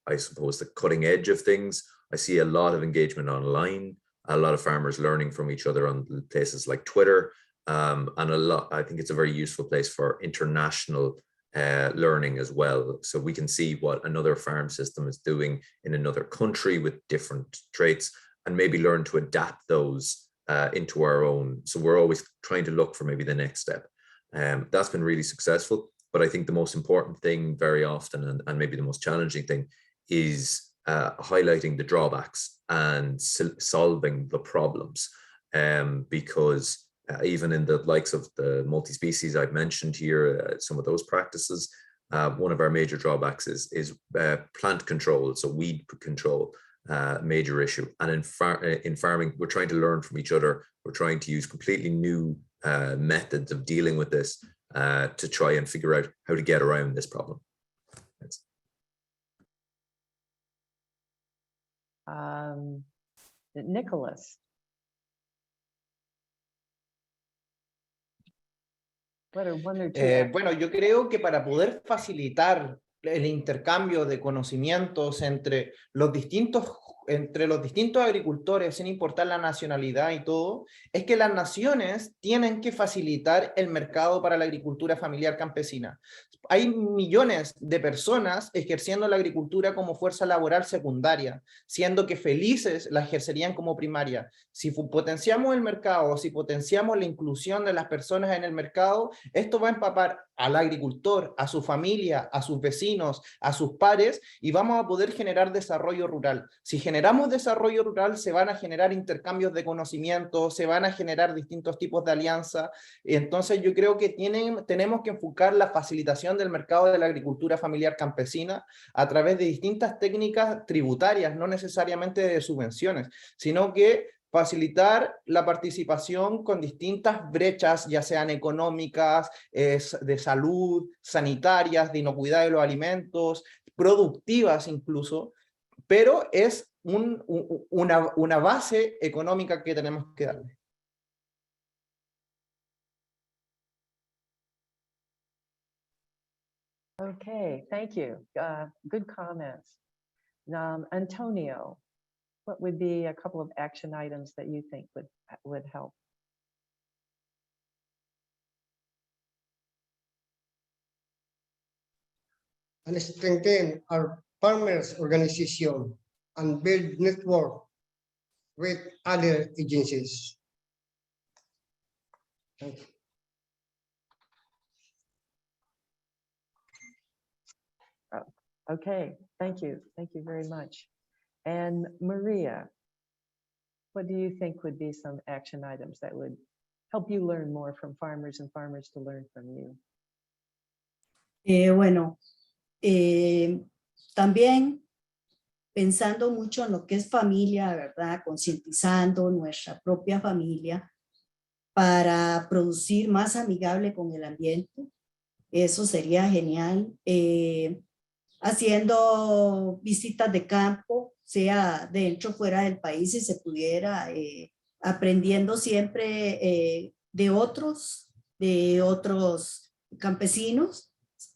I suppose the cutting edge of things, I see a lot of engagement online, a lot of farmers learning from each other on places like Twitter, and I think it's a very useful place for international learning as well. So we can see what another farm system is doing in another country with different traits, and maybe learn to adapt those into our own. So we're always trying to look for maybe the next step. That's been really successful. But I think the most important thing very often, and maybe the most challenging thing, is highlighting the drawbacks and solving the problems. Because even in the likes of the multi-species I've mentioned here, some of those practices, one of our major drawbacks is plant control, so weed control, major issue. And in farming, we're trying to learn from each other. We're trying to use completely new methods of dealing with this to try and figure out how to get around this problem. Thanks. Nicholas. What are one or two? Bueno, yo creo que para poder facilitar el intercambio de conocimientos entre los distintos agricultores, sin importar la nacionalidad y todo, es que las naciones tienen que facilitar el mercado para la agricultura familiar campesina. Hay millones de personas ejerciendo la agricultura como fuerza laboral secundaria, siendo que felices la ejercerían como primaria. Si potenciamos el mercado, si potenciamos la inclusión de las personas en el mercado, esto va a empapar al agricultor, a su familia, a sus vecinos, a sus pares, y vamos a poder generar desarrollo rural. Si generamos desarrollo rural, se van a generar intercambios de conocimiento, se van a generar distintos tipos de alianza. Entonces yo creo que tenemos que enfocar la facilitación del mercado de la agricultura familiar campesina a través de distintas técnicas tributarias, no necesariamente de subvenciones, sino que facilitar la participación con distintas brechas, ya sean económicas, de salud, sanitarias, de inocuidad de los alimentos, productivas incluso, pero es una base económica que tenemos que darle. Okay, thank you. Good comments. Antonio, what would be a couple of action items that you think would help? And strengthen our farmers organization and build network with other agencies. Thank you. Okay, thank you. Thank you very much. And Maria, what do you think would be some action items that would help you learn more from farmers and farmers to learn from you? Bueno, también pensando mucho en lo que es familia, ¿verdad? Concientizando nuestra propia familia para producir más amigable con el ambiente. Eso sería genial. Haciendo visitas de campo, sea dentro o fuera del país, si se pudiera, aprendiendo siempre de otros campesinos,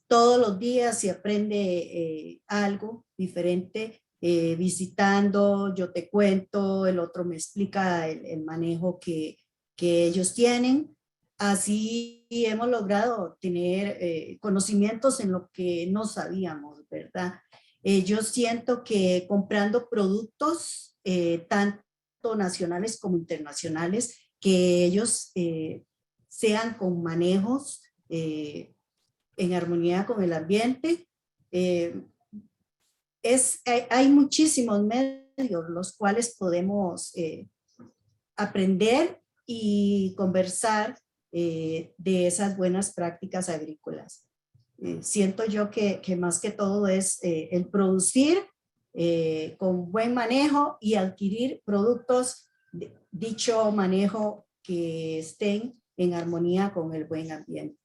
todos los días se aprende algo diferente, visitando, yo te cuento, el otro me explica el manejo que ellos tienen. Así hemos logrado tener conocimientos en lo que no sabíamos, ¿verdad? Yo siento que comprando productos, tanto nacionales como internacionales, que ellos sean con manejos en armonía con el ambiente. Hay muchísimos medios los cuales podemos aprender y conversar de esas buenas prácticas agrícolas. Siento yo que más que todo es el producir con buen manejo y adquirir productos de dicho manejo que estén en armonía con el buen ambiente.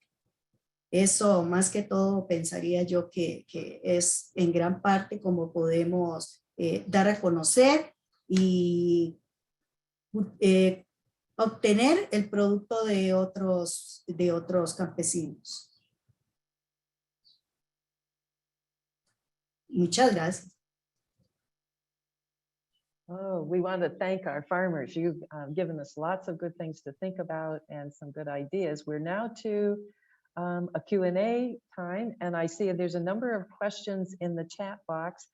Eso más que todo pensaría yo que es en gran parte como podemos dar a conocer y obtener el producto de otros campesinos. Muchas gracias. Oh, we want to thank our farmers. You've given us lots of good things to think about and some good ideas. We're now to a Q&A time, and I see there's a number of questions in the chat box.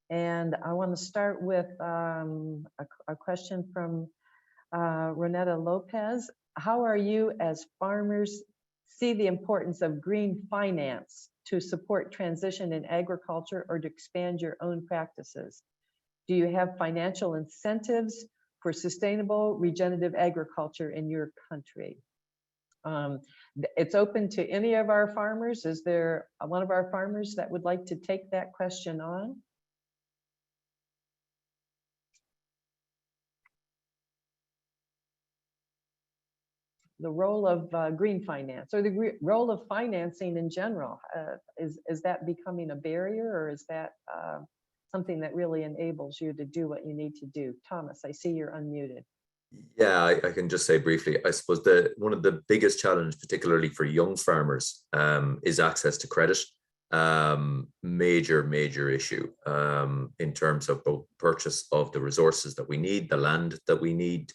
And I want to start with a question from Renata Lopez. How are you as farmers see the importance of green finance to support transition in agriculture or to expand your own practices? Do you have financial incentives for sustainable regenerative agriculture in your country? It's open to any of our farmers. Is there one of our farmers that would like to take that question on? The role of green finance, or the role of financing in general, is that becoming a barrier, or is that something that really enables you to do what you need to do? Thomas, I see you're unmuted. Yeah, I can just say briefly, I suppose one of the biggest challenges, particularly for young farmers, is access to credit. Major issue in terms of both purchase of the resources that we need, the land that we need,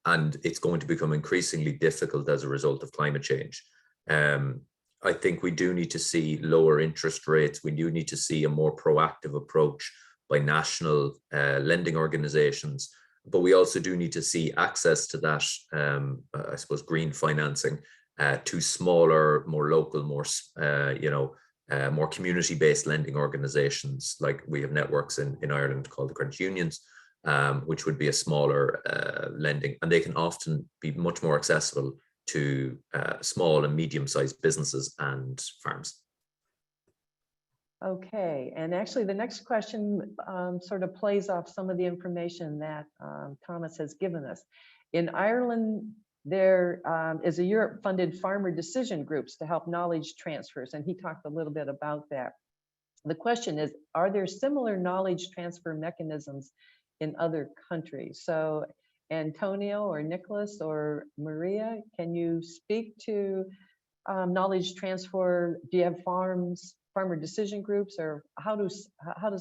and it's going to become increasingly difficult as a result of climate change. I think we do need to see lower interest rates. We do need to see a more proactive approach by national lending organizations, but we also do need to see access to that, I suppose, green financing to smaller, more local, more, more community-based lending organizations. Like we have networks in Ireland called the credit unions, which would be a smaller lending, and they can often be much more accessible to small and medium-sized businesses and farms. Okay, and actually the next question sort of plays off some of the information that Thomas has given us. In Ireland, there is a Europe-funded farmer decision groups to help knowledge transfers, and he talked a little bit about that. The question is, are there similar knowledge transfer mechanisms in other countries? So Antonio or Nicholas or Maria, can you speak to knowledge transfer? Do you have farmer decision groups, or how does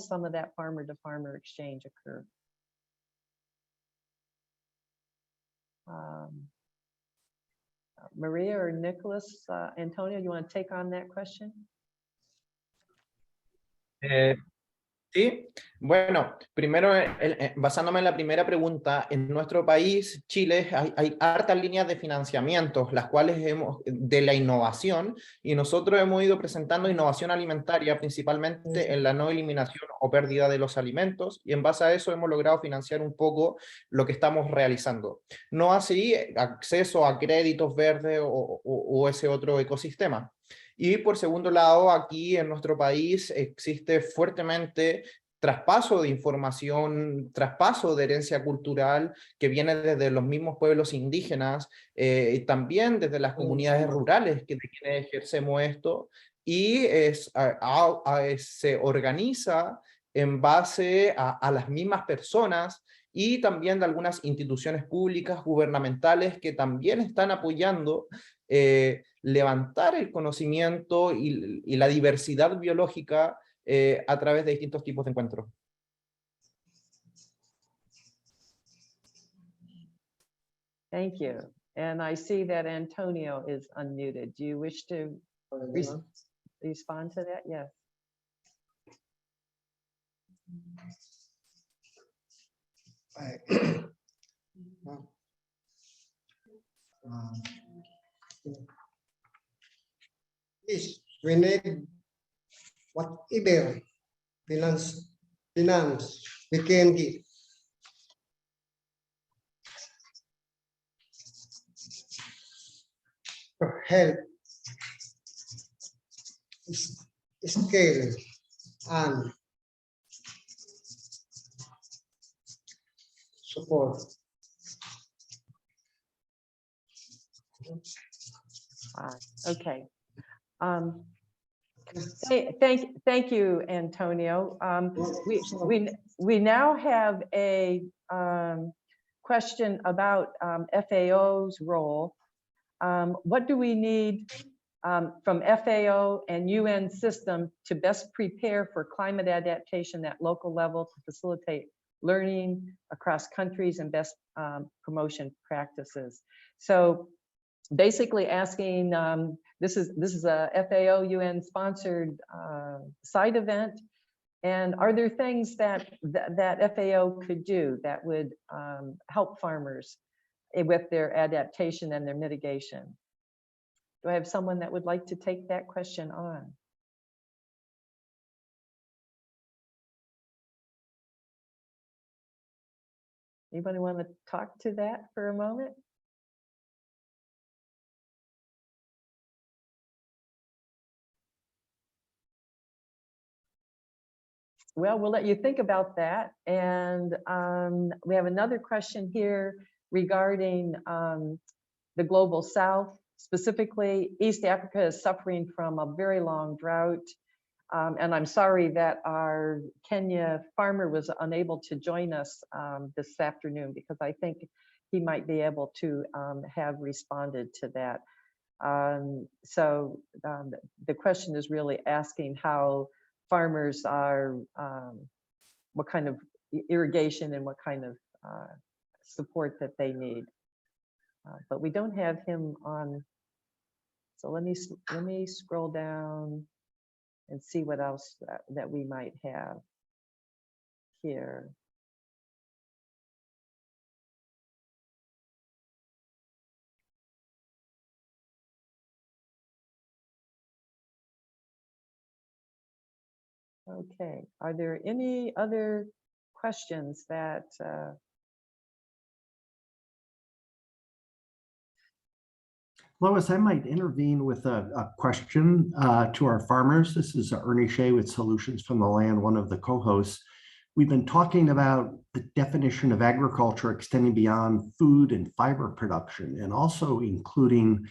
some of that farmer to farmer exchange occur? Maria or Nicholas, Antonio, you want to take on that question? Sí, bueno, primero, basándome en la primera pregunta, en nuestro país, Chile, hay hartas líneas de financiamiento, las cuales de la innovación, y nosotros hemos ido presentando innovación alimentaria, principalmente en la no eliminación o pérdida de los alimentos, y en base a eso hemos logrado financiar un poco lo que estamos realizando. No así acceso a créditos verdes o ese otro ecosistema. Y por segundo lado, aquí en nuestro país existe fuertemente traspaso de información, traspaso de herencia cultural que viene desde los mismos pueblos indígenas, y también desde las comunidades rurales de quienes ejercemos esto, y se organiza en base a las mismas personas y también de algunas instituciones públicas, gubernamentales, que también están apoyando levantar el conocimiento y la diversidad biológica a través de distintos tipos de encuentros. Thank you. And I see that Antonio is unmuted. Do you wish to respond to that? Yes. Yes, we need whatever finance we can give. To help scale and support. Okay. Thank you, Antonio. We now have a question about FAO's role. What do we need from FAO and UN system to best prepare for climate adaptation at local level to facilitate learning across countries and best promotion practices? So basically asking, this is a FAO UN sponsored side event, and are there things that FAO could do that would help farmers with their adaptation and their mitigation? Do I have someone that would like to take that question on? Anybody want to talk to that for a moment? Well, we'll let you think about that. And we have another question here regarding the global south. Specifically, East Africa is suffering from a very long drought. And I'm sorry that our Kenya farmer was unable to join us this afternoon, because I think he might be able to have responded to that. So the question is really asking how farmers are, what kind of irrigation and what kind of support that they need. But we don't have him on. So let me scroll down and see what else that we might have here. Okay, are there any other questions that Lois, I might intervene with a question to our farmers. This is Ernie Shea with Solutions from the Land, one of the co-hosts. We've been talking about the definition of agriculture extending beyond food and fiber production, and also including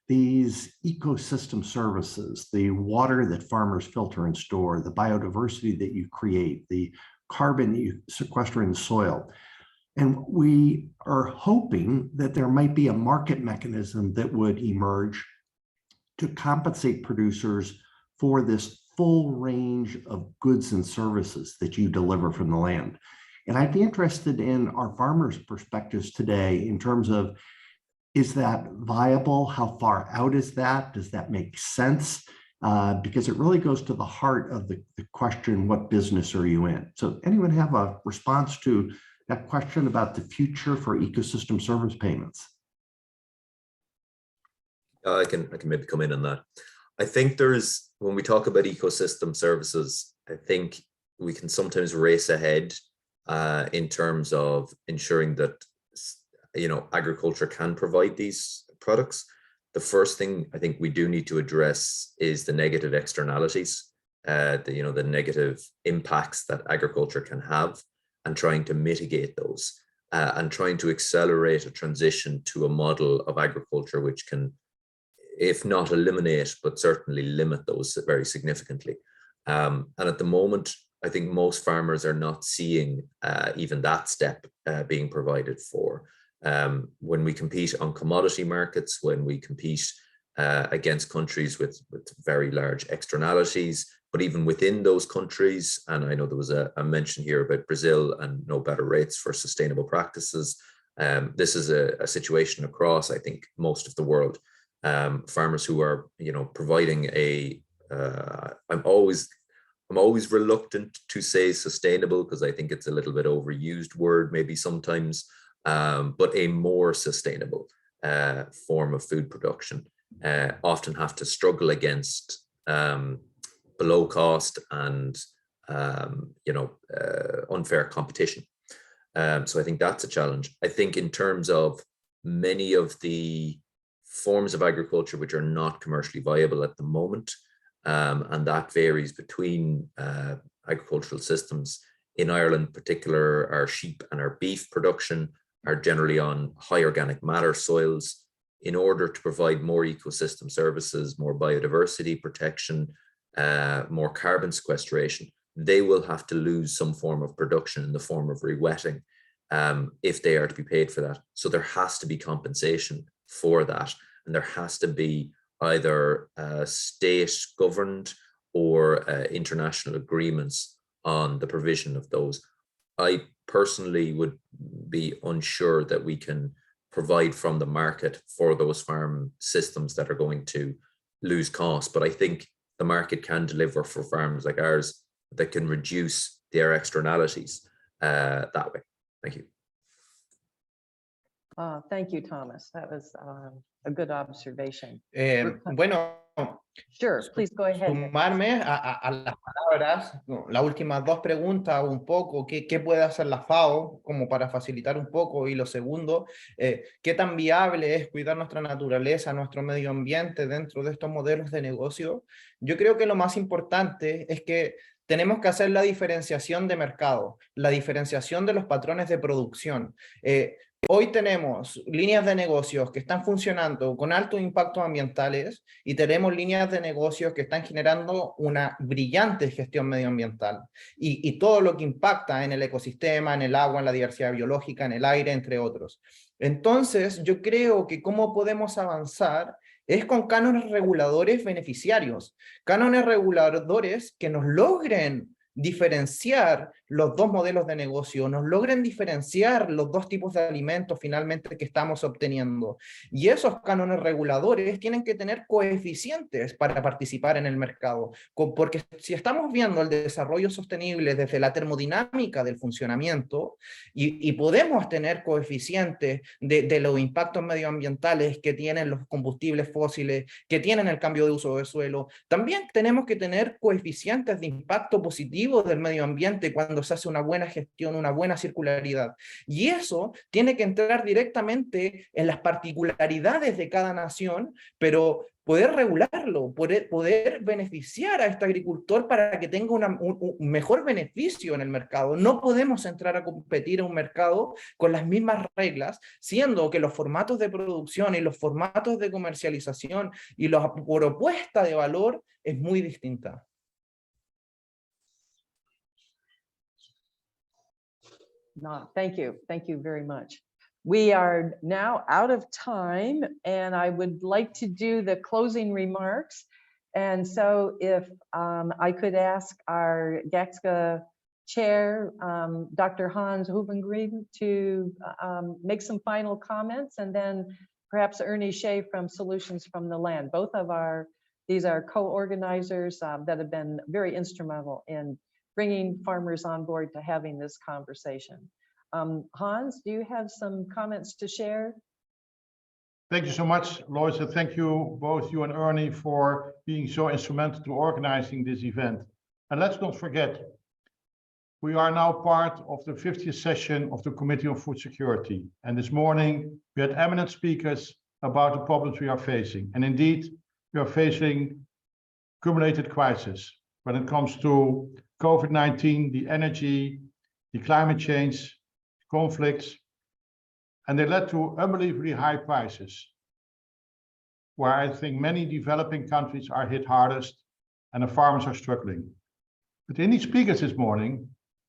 these ecosystem services, the water that farmers filter and store, the biodiversity that you create, the carbon that you sequester in the soil. And we are hoping that there might be a market mechanism that would emerge to compensate producers for this full range of goods and services that you deliver from the land. And I'd be interested in our farmers' perspectives today in terms of, is that viable? How far out is that? Does that make sense? Because it really goes to the heart of the question, what business are you in? So anyone have a response to that question about the future for ecosystem service payments? I can maybe come in on that. I think there's, when we talk about ecosystem services, I think we can sometimes race ahead in terms of ensuring that, you know, agriculture can provide these products. The first thing I think we do need to address is the negative externalities, the negative impacts that agriculture can have, and trying to mitigate those and trying to accelerate a transition to a model of agriculture which can, if not eliminate, but certainly limit those very significantly. And at the moment, I think most farmers are not seeing even that step being provided for. When we compete on commodity markets, when we compete against countries with very large externalities, but even within those countries, and I know there was a mention here about Brazil and no better rates for sustainable practices. This is a situation across, I think, most of the world. Farmers who are, providing I'm always reluctant to say sustainable, because I think it's a little bit overused word maybe sometimes, but a more sustainable form of food production often have to struggle against below cost and unfair competition. So I think that's a challenge. I think in terms of many of the forms of agriculture which are not commercially viable at the moment, and that varies between agricultural systems. In Ireland in particular, our sheep and our beef production are generally on high organic matter soils. In order to provide more ecosystem services, more biodiversity protection, more carbon sequestration, they will have to lose some form of production in the form of rewetting if they are to be paid for that. So there has to be compensation for that, and there has to be either state governed or international agreements on the provision of those. I personally would be unsure that we can provide from the market for those farm systems that are going to lose cost, but I think the market can deliver for farms like ours that can reduce their externalities that way. Thank you. Thank you, Thomas. That was a good observation. Bueno, Sure, please go ahead. sumarme a las palabras, las últimas dos preguntas un poco, ¿qué puede hacer la FAO como para facilitar un poco? Y lo segundo, ¿qué tan viable es cuidar nuestra naturaleza, nuestro medio ambiente dentro de estos modelos de negocio? Yo creo que lo más importante es que tenemos que hacer la diferenciación de mercado, la diferenciación de los patrones de producción. Hoy tenemos líneas de negocios que están funcionando con altos impactos ambientales y tenemos líneas de negocios que están generando una brillante gestión medioambiental y todo lo que impacta en el ecosistema, en el agua, en la diversidad biológica, en el aire, entre otros. Entonces, yo creo que cómo podemos avanzar es con cánones reguladores beneficiarios, cánones reguladores que nos logren diferenciar los dos modelos de negocio, nos logren diferenciar los dos tipos de alimentos finalmente que estamos obteniendo. Y esos cánones reguladores tienen que tener coeficientes para participar en el mercado, porque si estamos viendo el desarrollo sostenible desde la termodinámica del funcionamiento y podemos tener coeficientes de los impactos medioambientales que tienen los combustibles fósiles, que tienen el cambio de uso del suelo, también tenemos que tener coeficientes de impacto positivo del medio ambiente cuando se hace una buena gestión, una buena circularidad. Y eso tiene que entrar directamente en las particularidades de cada nación, pero poder regularlo, poder beneficiar a este agricultor para que tenga un mejor beneficio en el mercado. No podemos entrar a competir en un mercado con las mismas reglas, siendo que los formatos de producción y los formatos de comercialización y la propuesta de valor es muy distinta. No, thank you. Thank you very much. We are now out of time, and I would like to do the closing remarks. And so if I could ask our GACSA chair, Dr. Hans Hoevengreen, to make some final comments, and then perhaps Ernie Shea from Solutions from the Land. Both of these are co-organizers that have been very instrumental in bringing farmers on board to having this conversation. Hans, do you have some comments to share? Thank you so much, Lois, and thank you, both you and Ernie, for being so instrumental to organizing this event. And let's not forget, we are now part of the 50th session of the Committee on Food Security. And this morning, we had eminent speakers about the problems we are facing. And indeed, we are facing accumulated crisis when it comes to COVID-19, the energy, the climate change, conflicts, and they led to unbelievably high prices, where I think many developing countries are hit hardest and the farmers are struggling. But in these speakers this morning,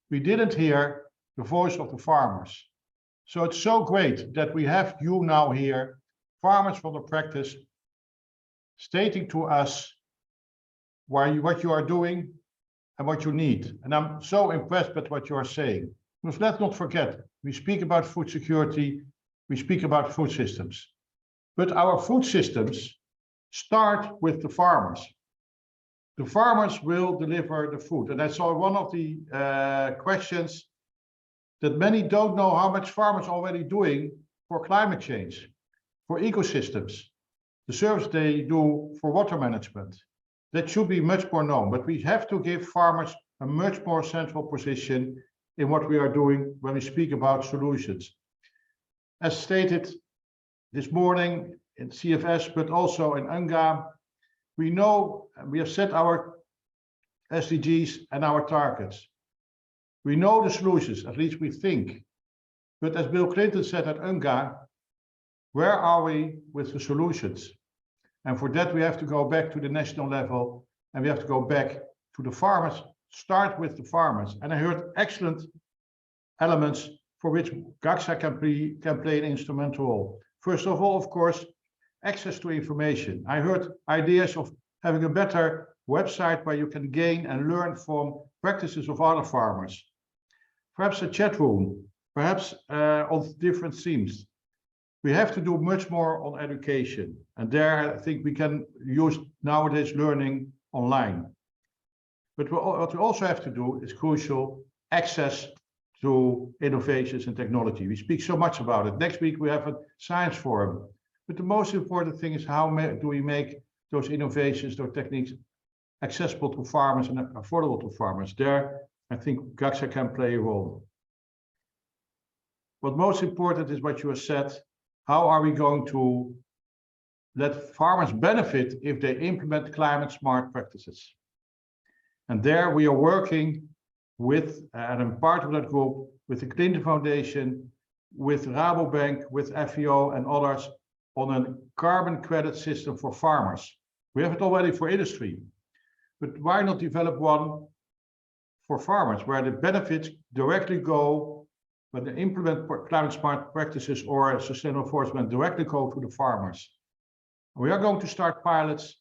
we didn't hear the voice of the farmers. So it's so great that we have you now here, farmers from the practice, stating to us what you are doing and what you need. And I'm so impressed with what you are saying. Because let's not forget, we speak about food security, we speak about food systems. But our food systems start with the farmers. The farmers will deliver the food. And I saw one of the questions that many don't know how much farmers are already doing for climate change, for ecosystems, the service they do for water management. That should be much more known, but we have to give farmers a much more central position in what we are doing when we speak about solutions. As stated this morning in CFS, but also in UNGA, we know we have set our SDGs and our targets. We know the solutions, at least we think. But as Bill Clinton said at UNGA, where are we with the solutions? And for that, we have to go back to the national level and we have to go back to the farmers, start with the farmers. And I heard excellent elements for which GACSA can play an instrumental role. First of all, of course, access to information. I heard ideas of having a better website where you can gain and learn from practices of other farmers. Perhaps a chat room, perhaps on different themes. We have to do much more on education. And there, I think we can use nowadays learning online. But what we also have to do is crucial, access to innovations and technology. We speak so much about it. Next week, we have a science forum. But the most important thing is how do we make those innovations, those techniques accessible to farmers and affordable to farmers. There, I think GACSA can play a role. What most important is what you have said. How are we going to let farmers benefit if they implement climate smart practices? And there we are working with, and I'm part of that group, with the Clinton Foundation, with Rabobank, with FEO and others on a carbon credit system for farmers. We have it already for industry, but why not develop one for farmers where the benefits directly go when they implement climate smart practices or sustainable enforcement directly go to the farmers. We are going to start pilots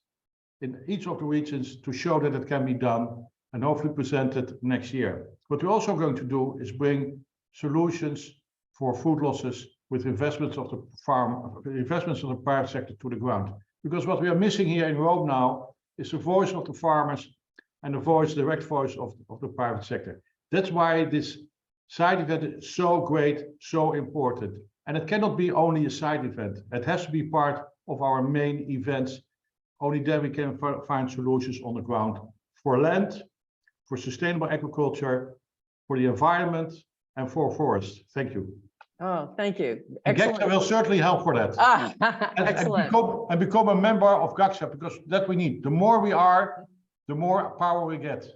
in each of the regions to show that it can be done and hopefully present it next year. What we're also going to do is bring solutions for food losses with investments of the investments of the private sector to the ground. Because what we are missing here in Rome now is the voice of the farmers and the direct voice of the private sector. That's why this side event is so great, so important. And it cannot be only a side event. It has to be part of our main events. Only then we can find solutions on the ground for land, for sustainable agriculture, for the environment, and for forests. Thank you. Oh, thank you. GACSA will certainly help for that. Excellent. And become a member of GACSA, because that we need. The more we are, the more power we get.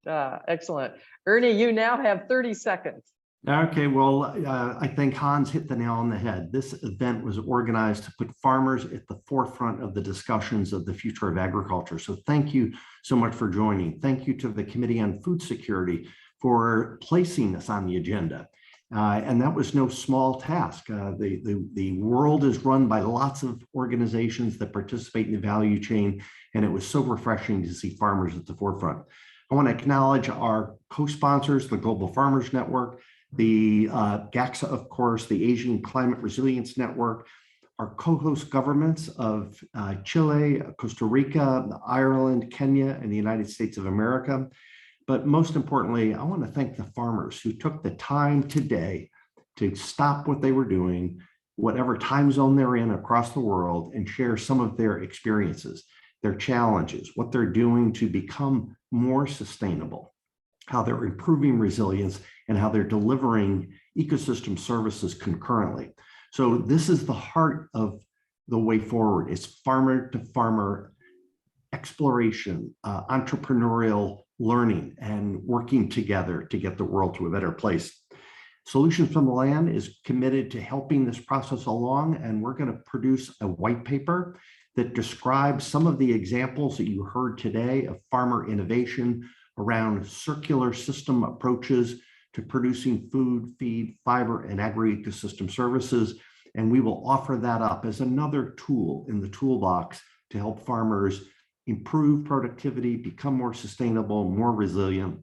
Excellent. Ernie, you now have 30 seconds. Okay, well, I think Hans hit the nail on the head. This event was organized to put farmers at the forefront of the discussions of the future of agriculture. So thank you so much for joining. Thank you to the Committee on Food Security for placing this on the agenda. And that was no small task. The world is run by lots of organizations that participate in the value chain, and it was so refreshing to see farmers at the forefront. I want to acknowledge our co-sponsors, the Global Farmers Network, the GACSA, of course, the Asian Climate Resilience Network, our co-host governments of Chile, Costa Rica, Ireland, Kenya, and the United States of America. But most importantly, I want to thank the farmers who took the time today to stop what they were doing, whatever time zone they're in across the world, and share some of their experiences, their challenges, what they're doing to become more sustainable, how they're improving resilience, and how they're delivering ecosystem services concurrently. So this is the heart of the way forward. It's farmer to farmer exploration, entrepreneurial learning, and working together to get the world to a better place. Solutions from the Land is committed to helping this process along, and we're going to produce a white paper that describes some of the examples that you heard today of farmer innovation, around circular system approaches to producing food, feed, fiber, and agroecosystem services. And we will offer that up as another tool in the toolbox to help farmers improve productivity, become more sustainable, more resilient,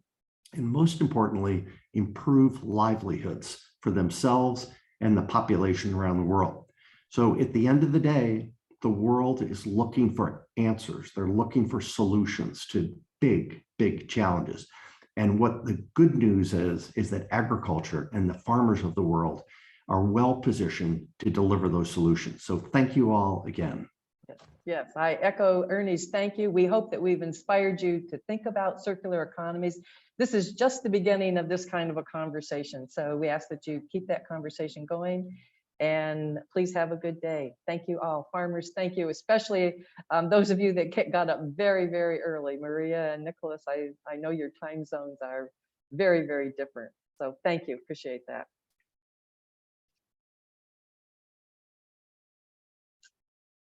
and most importantly, improve livelihoods for themselves and the population around the world. So at the end of the day, the world is looking for answers. They're looking for solutions to big, big challenges. And what the good news is that agriculture and the farmers of the world are well positioned to deliver those solutions. So thank you all again. Yes, I echo Ernie's thank you. We hope that we've inspired you to think about circular economies. This is just the beginning of this kind of a conversation. So we ask that you keep that conversation going, and please have a good day. Thank you all. Farmers, thank you, especially those of you that got up very, very early. Maria and Nicholas, I know your time zones are very, very different. So thank you, appreciate that.